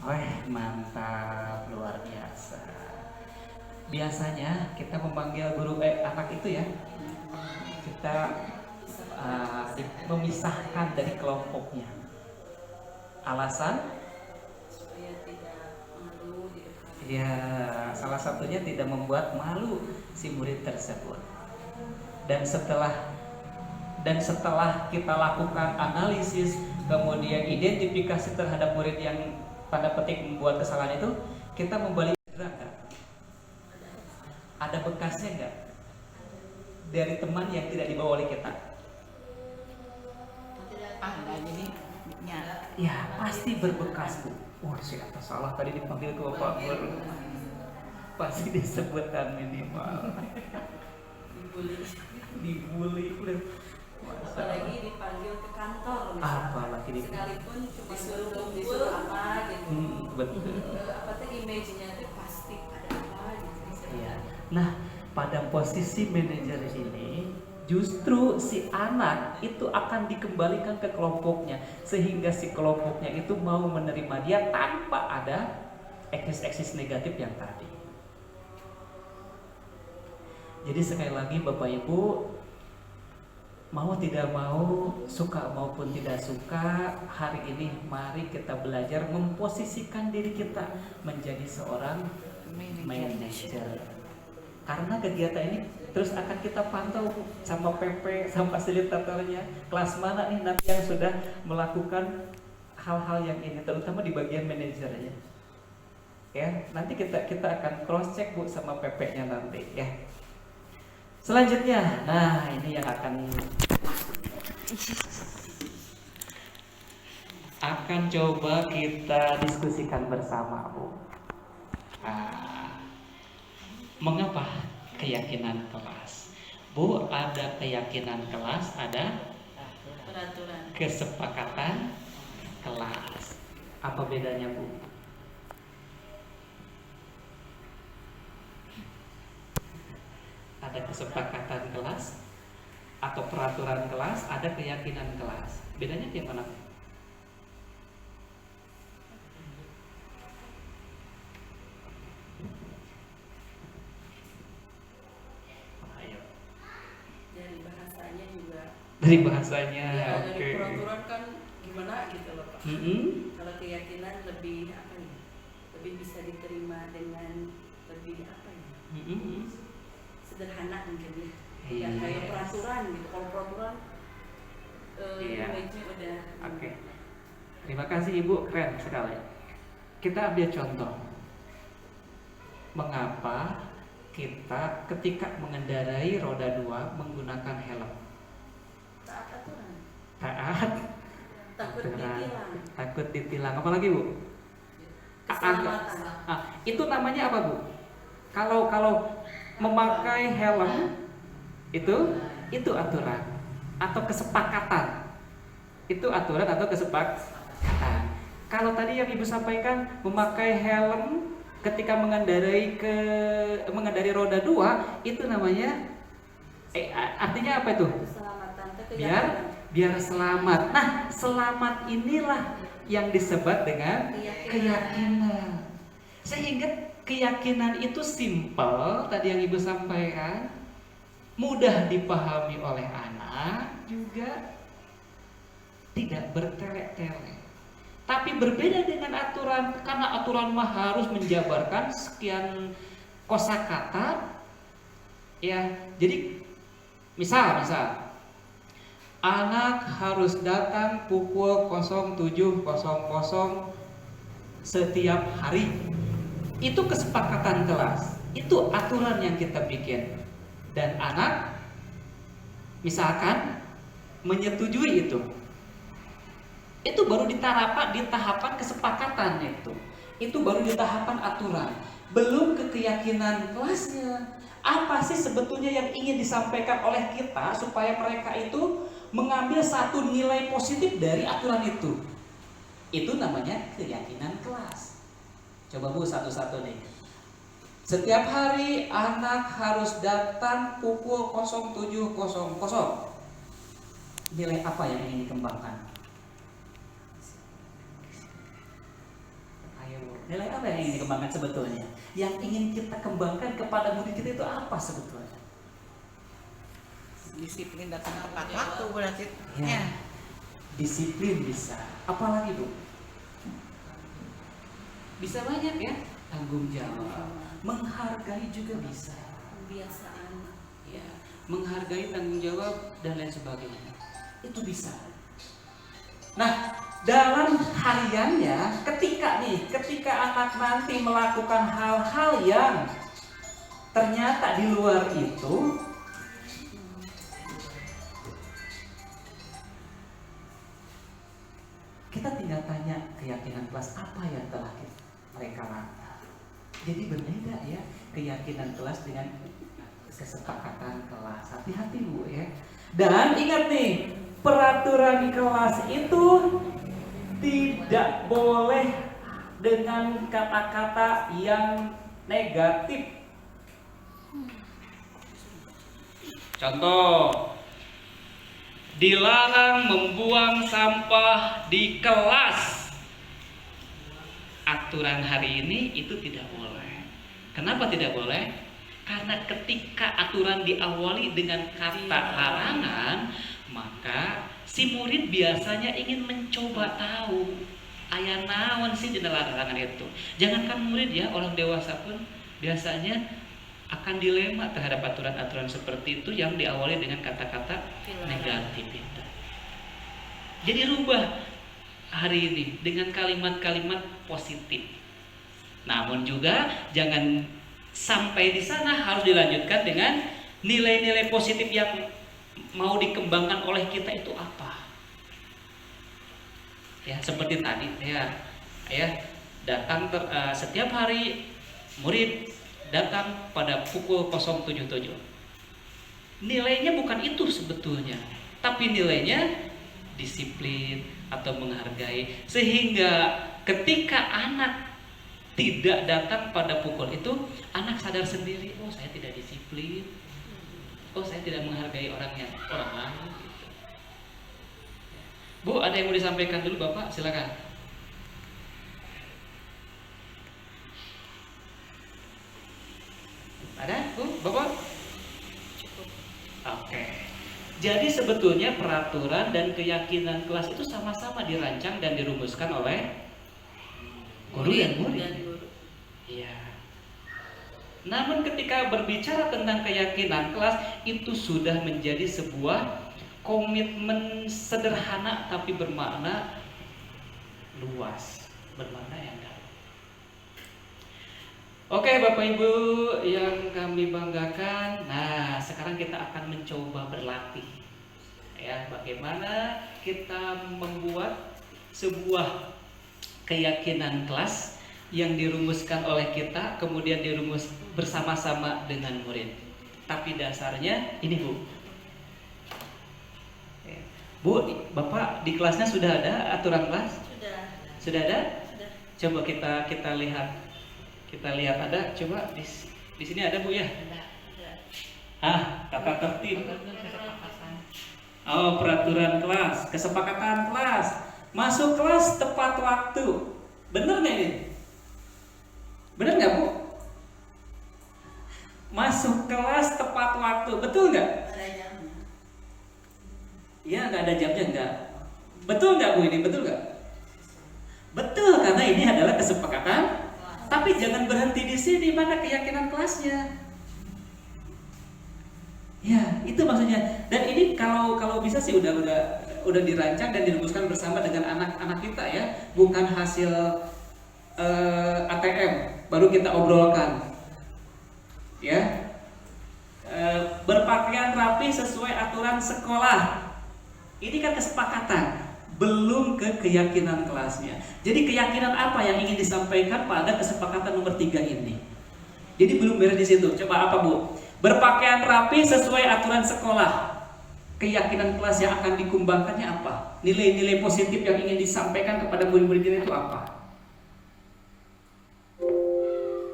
Wah, mantap, luar biasa. Biasanya kita memanggil guru anak itu ya, kita memisahkan dari kelompoknya. Alasan? Supaya tidak malu di depan. Ya, salah satunya tidak membuat malu si murid tersebut. Dan setelah kita lakukan analisis, kemudian identifikasi terhadap murid yang tanda petik membuat kesalahan itu, kita membalik gerakan. Ada bekasnya enggak dari teman yang tidak dibawa oleh kita? Ada jadi nyala. Ya, pasti berbekas Bu. Wah, si atas salah tadi dipanggil ke Bapak Guru. Pasti disebutkan minimal. Dibully udah. Apalagi dipanggil ke kantor, Apalagi di sekalipun cuma disuruh apa gitu. Betul. Apa tuh image-nya tuh pasti ada apa gitu. Iya. Nah, pada posisi manajer ini justru si anak itu akan dikembalikan ke kelompoknya, sehingga si kelompoknya itu mau menerima dia tanpa ada eksis-eksis negatif yang tadi. Jadi sekali lagi Bapak Ibu, mau tidak mau, suka maupun tidak suka, hari ini mari kita belajar memposisikan diri kita menjadi seorang manajer. Karena kegiatan ini terus akan kita pantau sama PP, sama fasilitatornya, kelas mana nih nanti yang sudah melakukan hal-hal yang ini, terutama di bagian manajernya. Ya, nanti kita akan cross check Bu sama PP-nya nanti ya. Selanjutnya, nah ini yang akan coba kita diskusikan bersama Bu. Mengapa keyakinan kelas? Bu, ada keyakinan kelas, ada Peraturan. kesepakatan kelas. Apa bedanya Bu? Ada kesepakatan kelas atau peraturan kelas, ada keyakinan kelas. Bedanya gimana? Ayo. Dari bahasanya juga. Dari bahasanya, Ya, oke. dari peraturan kan gimana gitu loh Pak. Kalau keyakinan lebih apa ya? Lebih bisa diterima dengan lebih apa ya? Sederhana mungkin ya. Tidak kayak Yes. peraturan gitu. Kalau peraturan Iya. image-nya udah. Oke. Terima kasih Ibu, keren sekali. Kita ambil contoh. Mengapa kita ketika mengendarai roda 2 menggunakan helm? Taat aturan. Taat Takut aturan. ditilang. Takut ditilang. Apalagi Bu? Keselamatan. Itu namanya apa Bu? Kalau memakai helm itu aturan atau kesepakatan. Itu aturan atau kesepakatan. Kalau tadi yang Ibu sampaikan memakai helm ketika mengendarai roda 2 itu namanya artinya apa itu? Keselamatan. Biar selamat. Nah, selamat inilah yang disebut dengan keyakinan. Sehingga keyakinan itu simpel tadi yang Ibu sampaikan, mudah dipahami oleh anak, juga tidak bertele-tele. Tapi berbeda dengan aturan, karena aturan mah harus menjabarkan sekian kosakata. Ya, jadi misal anak harus datang pukul 07.00 setiap hari. Itu kesepakatan kelas. Itu aturan yang kita bikin. Dan anak misalkan menyetujui itu baru di tahapan kesepakatan itu baru di tahapan aturan, belum ke keyakinan kelasnya. Apa sih sebetulnya yang ingin disampaikan oleh kita supaya mereka itu mengambil satu nilai positif dari aturan itu? Itu namanya keyakinan kelas. Coba Bu satu-satu nih. Setiap hari anak harus datang pukul 07.00. Nilai apa yang ingin dikembangkan? Nilai apa yang ingin dikembangkan sebetulnya? Yang ingin kita kembangkan kepada murid kita itu apa sebetulnya? Disiplin datang tepat waktu berarti. Ya. Disiplin bisa. Apalagi Bu? Bisa banyak ya. Tanggung jawab. Menghargai juga bisa. Kebiasaan. Ya. Menghargai, tanggung jawab dan lain sebagainya. Itu bisa. Nah, dalam hariannya ketika anak nanti melakukan hal-hal yang ternyata di luar itu, kita tinggal tanya keyakinan kelas apa yang telah mereka lakukan. Jadi berbeda ya keyakinan kelas dengan kesepakatan kelas. Hati-hati Bu ya. Dan ingat nih, peraturan kelas itu tidak boleh dengan kata-kata yang negatif. Contoh, dilarang membuang sampah di kelas. Aturan hari ini itu tidak boleh. Kenapa tidak boleh? Karena ketika aturan diawali dengan kata larangan, maka si murid biasanya ingin mencoba tahu aya naon sih di larangan itu. Jangankan murid ya, orang dewasa pun biasanya akan dilema terhadap aturan-aturan seperti itu yang diawali dengan kata-kata negatif itu. Jadi rubah hari ini dengan kalimat-kalimat positif. Namun juga jangan sampai di sana, harus dilanjutkan dengan nilai-nilai positif yang mau dikembangkan oleh kita itu apa? Ya, seperti tadi ya datang setiap hari murid datang pada pukul 07.00. Nilainya bukan itu sebetulnya, tapi nilainya disiplin atau menghargai, sehingga ketika anak tidak datang pada pukul itu, anak sadar sendiri, oh saya tidak disiplin, oh saya tidak menghargai orang lain. Gitu. Bu, ada yang mau disampaikan dulu Bapak? Silakan. Ada Bu, Bapak? Cukup. Oke. Jadi sebetulnya peraturan dan keyakinan kelas itu sama-sama dirancang dan dirumuskan oleh guru dan murid. Iya. Namun ketika berbicara tentang keyakinan kelas, itu sudah menjadi sebuah komitmen sederhana tapi bermakna luas, bermakna yang dalam. Oke Bapak Ibu yang kami banggakan, nah sekarang kita akan mencoba berlatih ya, bagaimana kita membuat sebuah keyakinan kelas yang dirumuskan oleh kita, kemudian dirumus bersama-sama dengan murid. Tapi dasarnya ini Bu. Bu, Bapak di kelasnya sudah ada aturan kelas? Sudah. Sudah ada? Sudah. Coba kita lihat. Kita lihat ada, coba di sini ada Bu ya? Ada. Tata tertib. Kesepakatan. Oh, peraturan kelas, kesepakatan kelas. Masuk kelas tepat waktu. Bener nggak ini? Bener nggak Bu? Masuk kelas tepat waktu, betul nggak? Ada jamnya. Iya, nggak ada jamnya nggak. Betul nggak Bu ini? Betul nggak? Betul, karena ini adalah kesepakatan. Tapi jangan berhenti di sini, mana keyakinan kelasnya. Ya, itu maksudnya. Dan ini kalau bisa sih udah dirancang dan dirumuskan bersama dengan anak-anak kita ya, bukan hasil ATM baru kita obrolkan. Ya. Berpakaian rapi sesuai aturan sekolah. Ini kan kesepakatan, belum ke keyakinan kelasnya. Jadi keyakinan apa yang ingin disampaikan pada kesepakatan nomor 3 ini? Jadi belum beres di situ. Coba apa Bu? Berpakaian rapi sesuai aturan sekolah. Keyakinan kelas yang akan dikembangkannya apa? Nilai-nilai positif yang ingin disampaikan kepada murid-murid itu apa?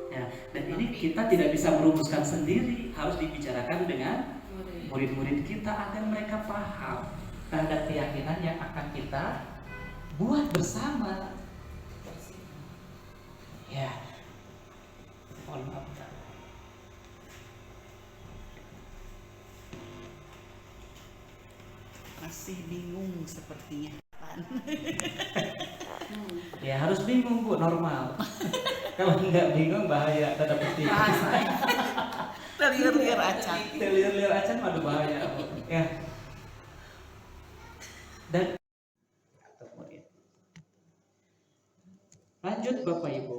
Ya, dan ini kita tidak bisa merumuskan sendiri, harus dibicarakan dengan murid-murid kita agar mereka paham terhadap keyakinan yang akan kita buat bersama. Ya, mohon maaf. Masih bingung sepertinya. Ya harus bingung Bu, normal. Kalau nggak bingung bahaya, tanda petik. Terliur-liur acan. Terliur-liur acan mah bahaya Bu. Ya. Dan lanjut Bapak Ibu.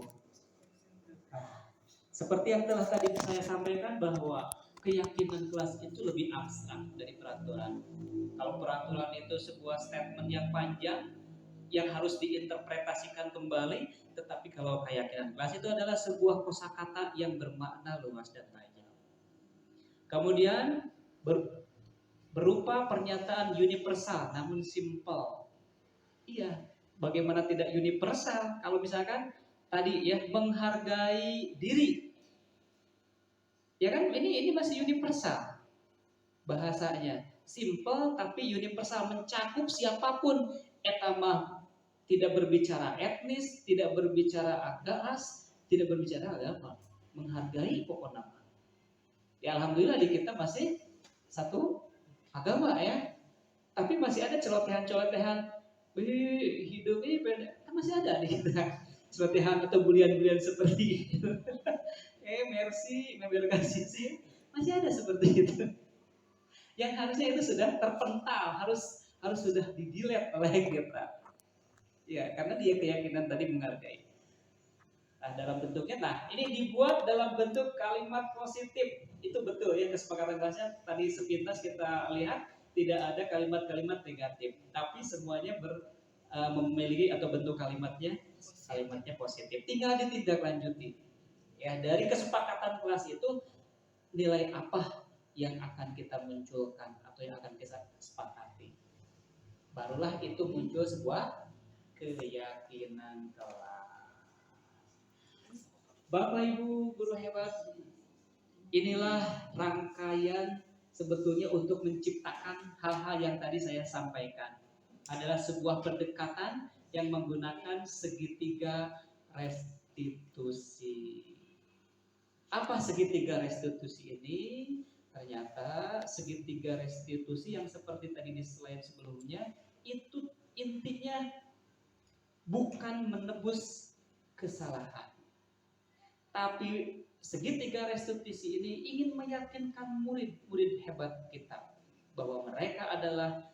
Seperti yang telah tadi saya sampaikan bahwa keyakinan kelas itu lebih abstrak dari peraturan. Kalau peraturan itu sebuah statement yang panjang yang harus diinterpretasikan kembali, tetapi kalau keyakinan kelas itu adalah sebuah kosakata yang bermakna luas dan tajam. Kemudian berupa pernyataan universal namun simple. Iya, bagaimana tidak universal kalau misalkan tadi ya menghargai diri. Ya kan ini masih universal. Bahasanya simple tapi universal, mencakup siapapun. Eta mah tidak berbicara etnis, tidak berbicara ras, tidak berbicara agama. Menghargai pokoknya. Ya alhamdulillah di kita masih satu agama ya, tapi masih ada celotehan-celotehan, hidupnya beda, kan masih ada di kita celotehan atau bulian-bulian seperti itu. Merci, kasih sih, masih ada seperti itu. Yang harusnya itu sudah terpental, harus sudah di-delete oleh kita. Ya, karena dia keyakinan tadi menghargai. Nah, dalam bentuknya, ini dibuat dalam bentuk kalimat positif. Itu betul ya, kesepakatan kelasnya tadi sepintas kita lihat tidak ada kalimat-kalimat negatif, tapi semuanya memiliki atau bentuk kalimatnya positif. Tinggal ditindaklanjuti. Ya, dari kesepakatan kelas itu nilai apa yang akan kita munculkan atau yang akan kita sepakati. Barulah itu muncul sebuah keyakinan kelas. Bapak Ibu guru hebat, inilah rangkaian sebetulnya untuk menciptakan hal-hal yang tadi saya sampaikan. Adalah sebuah pendekatan yang menggunakan segitiga restitusi. Apa segitiga restitusi ini? Ternyata segitiga restitusi yang seperti tadi di slide sebelumnya itu intinya bukan menebus kesalahan, tapi segitiga restitusi ini ingin meyakinkan murid-murid hebat kita bahwa mereka adalah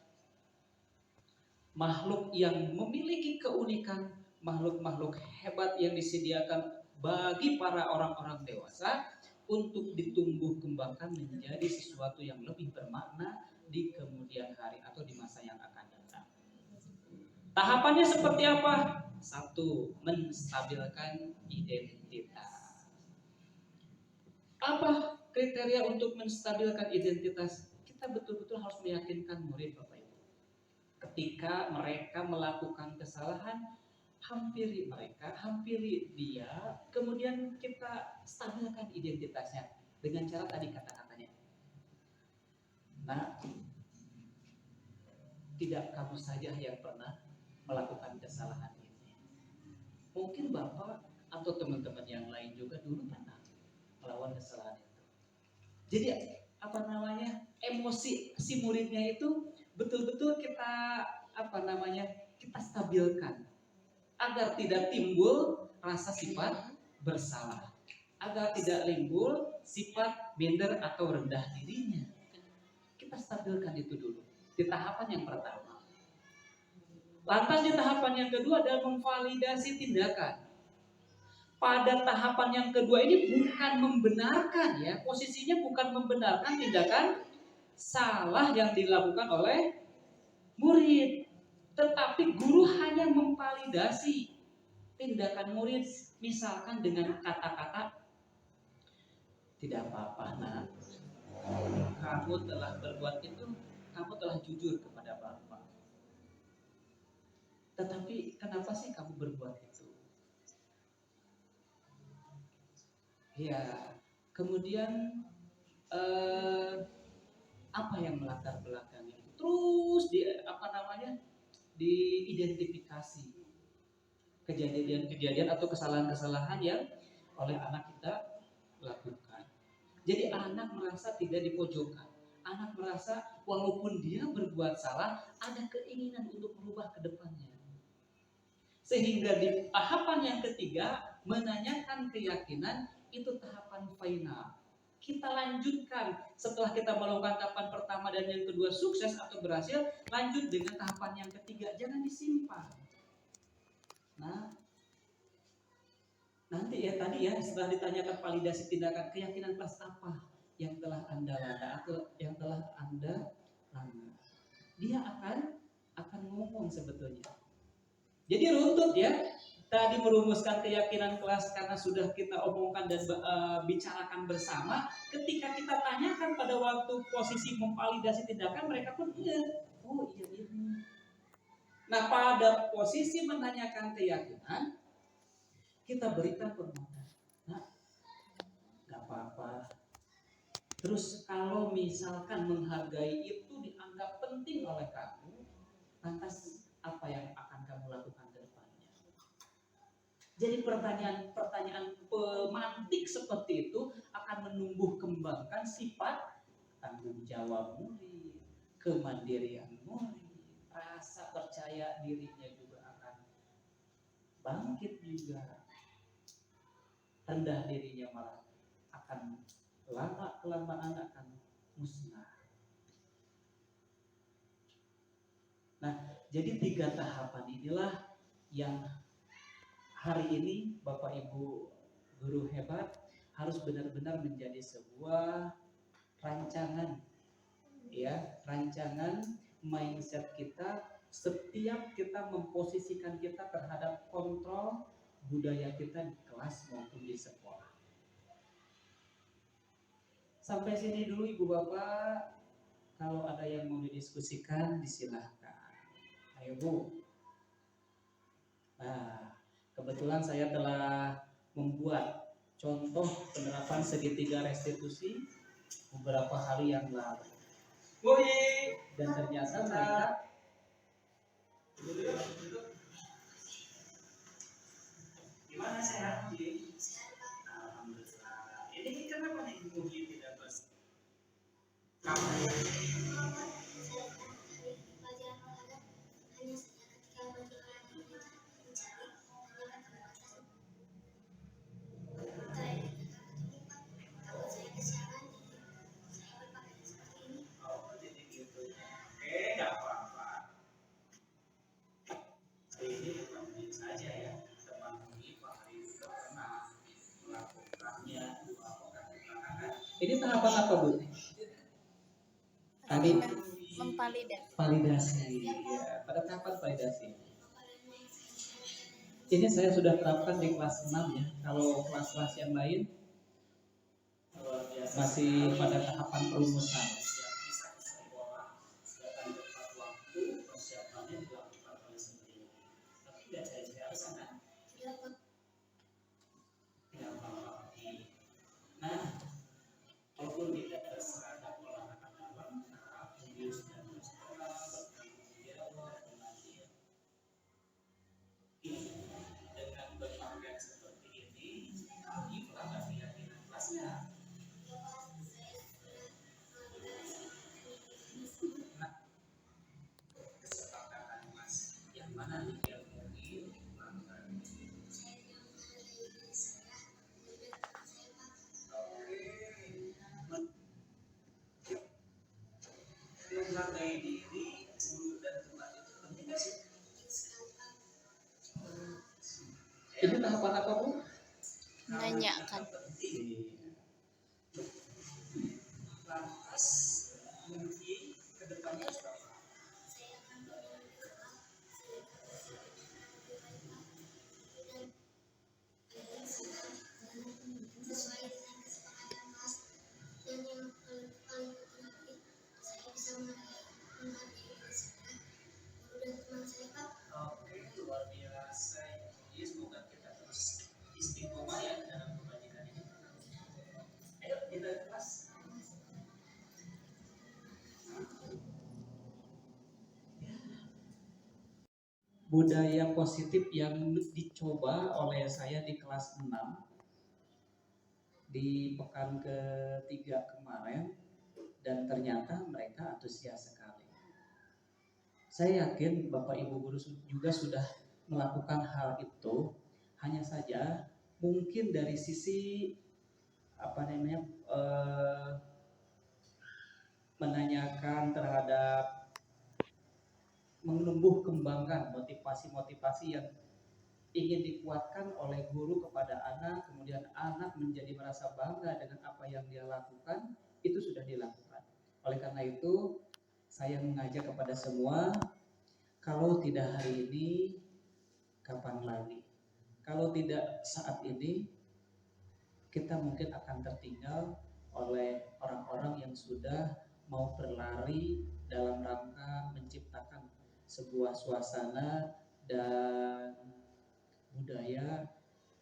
makhluk yang memiliki keunikan, makhluk-makhluk hebat yang disediakan bagi para orang-orang dewasa untuk ditumbuh kembangkan menjadi sesuatu yang lebih bermakna di kemudian hari atau di masa yang akan datang. Tahapannya seperti apa? 1. Menstabilkan identitas. Apa kriteria untuk menstabilkan identitas? Kita betul-betul harus meyakinkan murid, Bapak Ibu. Ketika mereka melakukan kesalahan, hampiri mereka, hampiri dia, kemudian kita stabilkan identitasnya dengan cara tadi kata-katanya. Nah, tidak kamu saja yang pernah melakukan kesalahan ini. Mungkin Bapak atau teman-teman yang lain juga dulu pernah melawan kesalahan itu. Jadi emosi si muridnya itu betul-betul kita kita stabilkan agar tidak timbul rasa sifat bersalah, agar tidak timbul sifat minder atau rendah dirinya. Kita stabilkan itu dulu di tahapan yang pertama. Lantas di tahapan yang kedua adalah memvalidasi tindakan. Pada tahapan yang kedua ini bukan membenarkan ya, posisinya bukan membenarkan tindakan salah yang dilakukan oleh murid, tetapi guru hanya memvalidasi tindakan murid, misalkan dengan kata-kata, tidak apa-apa nak, kamu telah berbuat itu, kamu telah jujur kepada Bapak. Tetapi kenapa sih kamu berbuat itu? Ya, kemudian apa yang melatar belakangnya? Terus diidentifikasi kejadian-kejadian atau kesalahan-kesalahan yang oleh anak kita lakukan. Jadi anak merasa tidak dipojokkan. Anak merasa walaupun dia berbuat salah, ada keinginan untuk berubah ke depannya. Sehingga di tahapan yang ketiga, menanyakan keyakinan, itu tahapan final. Kita lanjutkan setelah kita melakukan tahapan pertama dan yang kedua sukses atau berhasil, lanjut dengan tahapan yang ketiga, jangan disimpan. Nah, nanti ya tadi ya setelah ditanyakan validasi tindakan, keyakinan kelas apa yang telah Anda landa atau yang telah Anda landa, dia akan ngomong sebetulnya. Jadi runtut ya, tadi merumuskan keyakinan kelas karena sudah kita omongkan dan bicarakan bersama. Ketika kita tanyakan pada waktu posisi memvalidasi tindakan, mereka pun iya, oh iya ini. Nah pada posisi menanyakan keyakinan, kita berikan permohonan. Nah, gak apa-apa. Terus kalau misalkan menghargai itu dianggap penting oleh kamu, lantas apa yang akan kamu lakukan ke depannya? Jadi pertanyaan pemantik seperti itu akan menumbuh kembangkan sifat tanggung jawab murid, kemandirian murid, rasa percaya dirinya juga akan bangkit juga. Rendah dirinya malah akan lama-kelamaan akan musnah. Nah, jadi 3 tahapan inilah yang hari ini Bapak Ibu guru hebat harus benar-benar menjadi sebuah rancangan ya, rancangan mindset kita setiap kita memposisikan kita terhadap kontrol budaya kita di kelas maupun di sekolah. Sampai sini dulu Ibu Bapak, kalau ada yang mau didiskusikan disilahkan. Ayo Bu. Nah, kebetulan saya telah membuat contoh penerapan segitiga restitusi beberapa hari yang lalu. Dan ternyata mereka gimana sehat Ji? Alhamdulillah. Ini kenapa nih Ibu Ji tidak bos? Oh, jadi gitu. Oke, nggak apa-apa. tahapan apa Bu? Tadi validasi. Ya, pada tahapan validasi. Ini saya sudah terapkan di kelas 6 ya. Kalau kelas-kelas yang lain masih pada tahapan perumusan. Nah, walaupun tidak terserah olahraga dalam tahap serius dan bersekolah dengan berpakaian seperti ini, itulah keyakinan kelasnya. Nah, kesepakatan Mas yang mana nih yang mungkin menghargai diri dulu dan tempat itu penting nggak sih? Ini tahapan apa Bu? Menanyakan. Lantas mungkin kedepannya apa? Oke, luar biasa. Jadi semoga kita terus istiqomah ya dalam kebajikan ini. Ayo kita kelas. Budaya positif yang dicoba oleh saya di kelas 6 di pekan ketiga kemarin, dan ternyata mereka antusias sekali. Saya yakin Bapak Ibu guru juga sudah melakukan hal itu, hanya saja mungkin dari sisi menanyakan terhadap menumbuh kembangkan motivasi-motivasi yang ingin dikuatkan oleh guru kepada anak, kemudian anak menjadi merasa bangga dengan apa yang dia lakukan, itu sudah dilakukan. Oleh karena itu, saya mengajak kepada semua, kalau tidak hari ini, kapan lagi? Kalau tidak saat ini, kita mungkin akan tertinggal oleh orang-orang yang sudah mau berlari dalam rangka menciptakan sebuah suasana dan budaya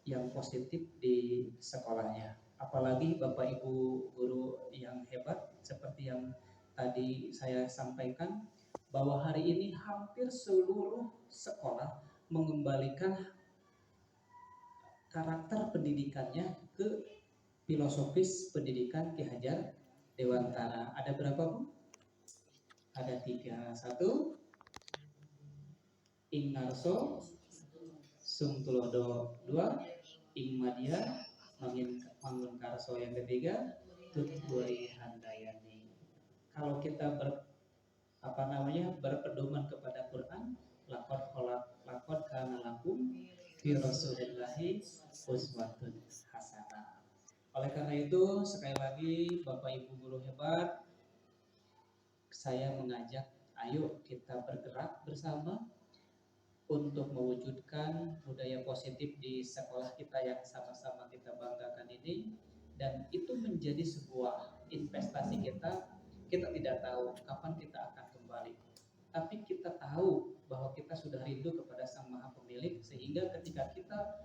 yang positif di sekolahnya. Apalagi Bapak Ibu guru yang hebat, seperti yang tadi saya sampaikan, bahwa hari ini hampir seluruh sekolah mengembalikan karakter pendidikannya ke filosofis pendidikan Ki Hajar Dewantara. Ada berapa Bu? Ada 3. 1, Ing Narso Sung Tulodo. 2, Ing Madya Mangun Karso. Yang ketiga, Tutwari Handayani. Kalau kita berpedoman kepada Quran, lakod kana lakum fi rasulillahi uswatun hasanah. Oleh karena itu, sekali lagi Bapak Ibu guru hebat, saya mengajak ayo kita bergerak bersama untuk mewujudkan budaya positif di sekolah kita yang sama-sama kita banggakan ini, dan itu menjadi sebuah investasi kita. Kita tidak tahu kapan kita akan kembali, tapi kita tahu bahwa kita sudah rindu kepada Sang Maha Pemilik, sehingga ketika kita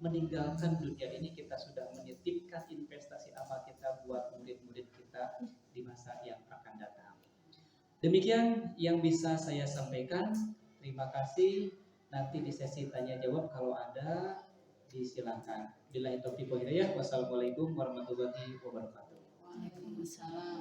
meninggalkan dunia ini, kita sudah menitipkan investasi amal kita buat murid-murid kita di masa yang akan datang. Demikian yang bisa saya sampaikan. Terima kasih. Nanti di sesi tanya jawab kalau ada disilakan. Billahi taufiq wal hidayah. Wassalamualaikum warahmatullahi wabarakatuh. Waalaikumsalam.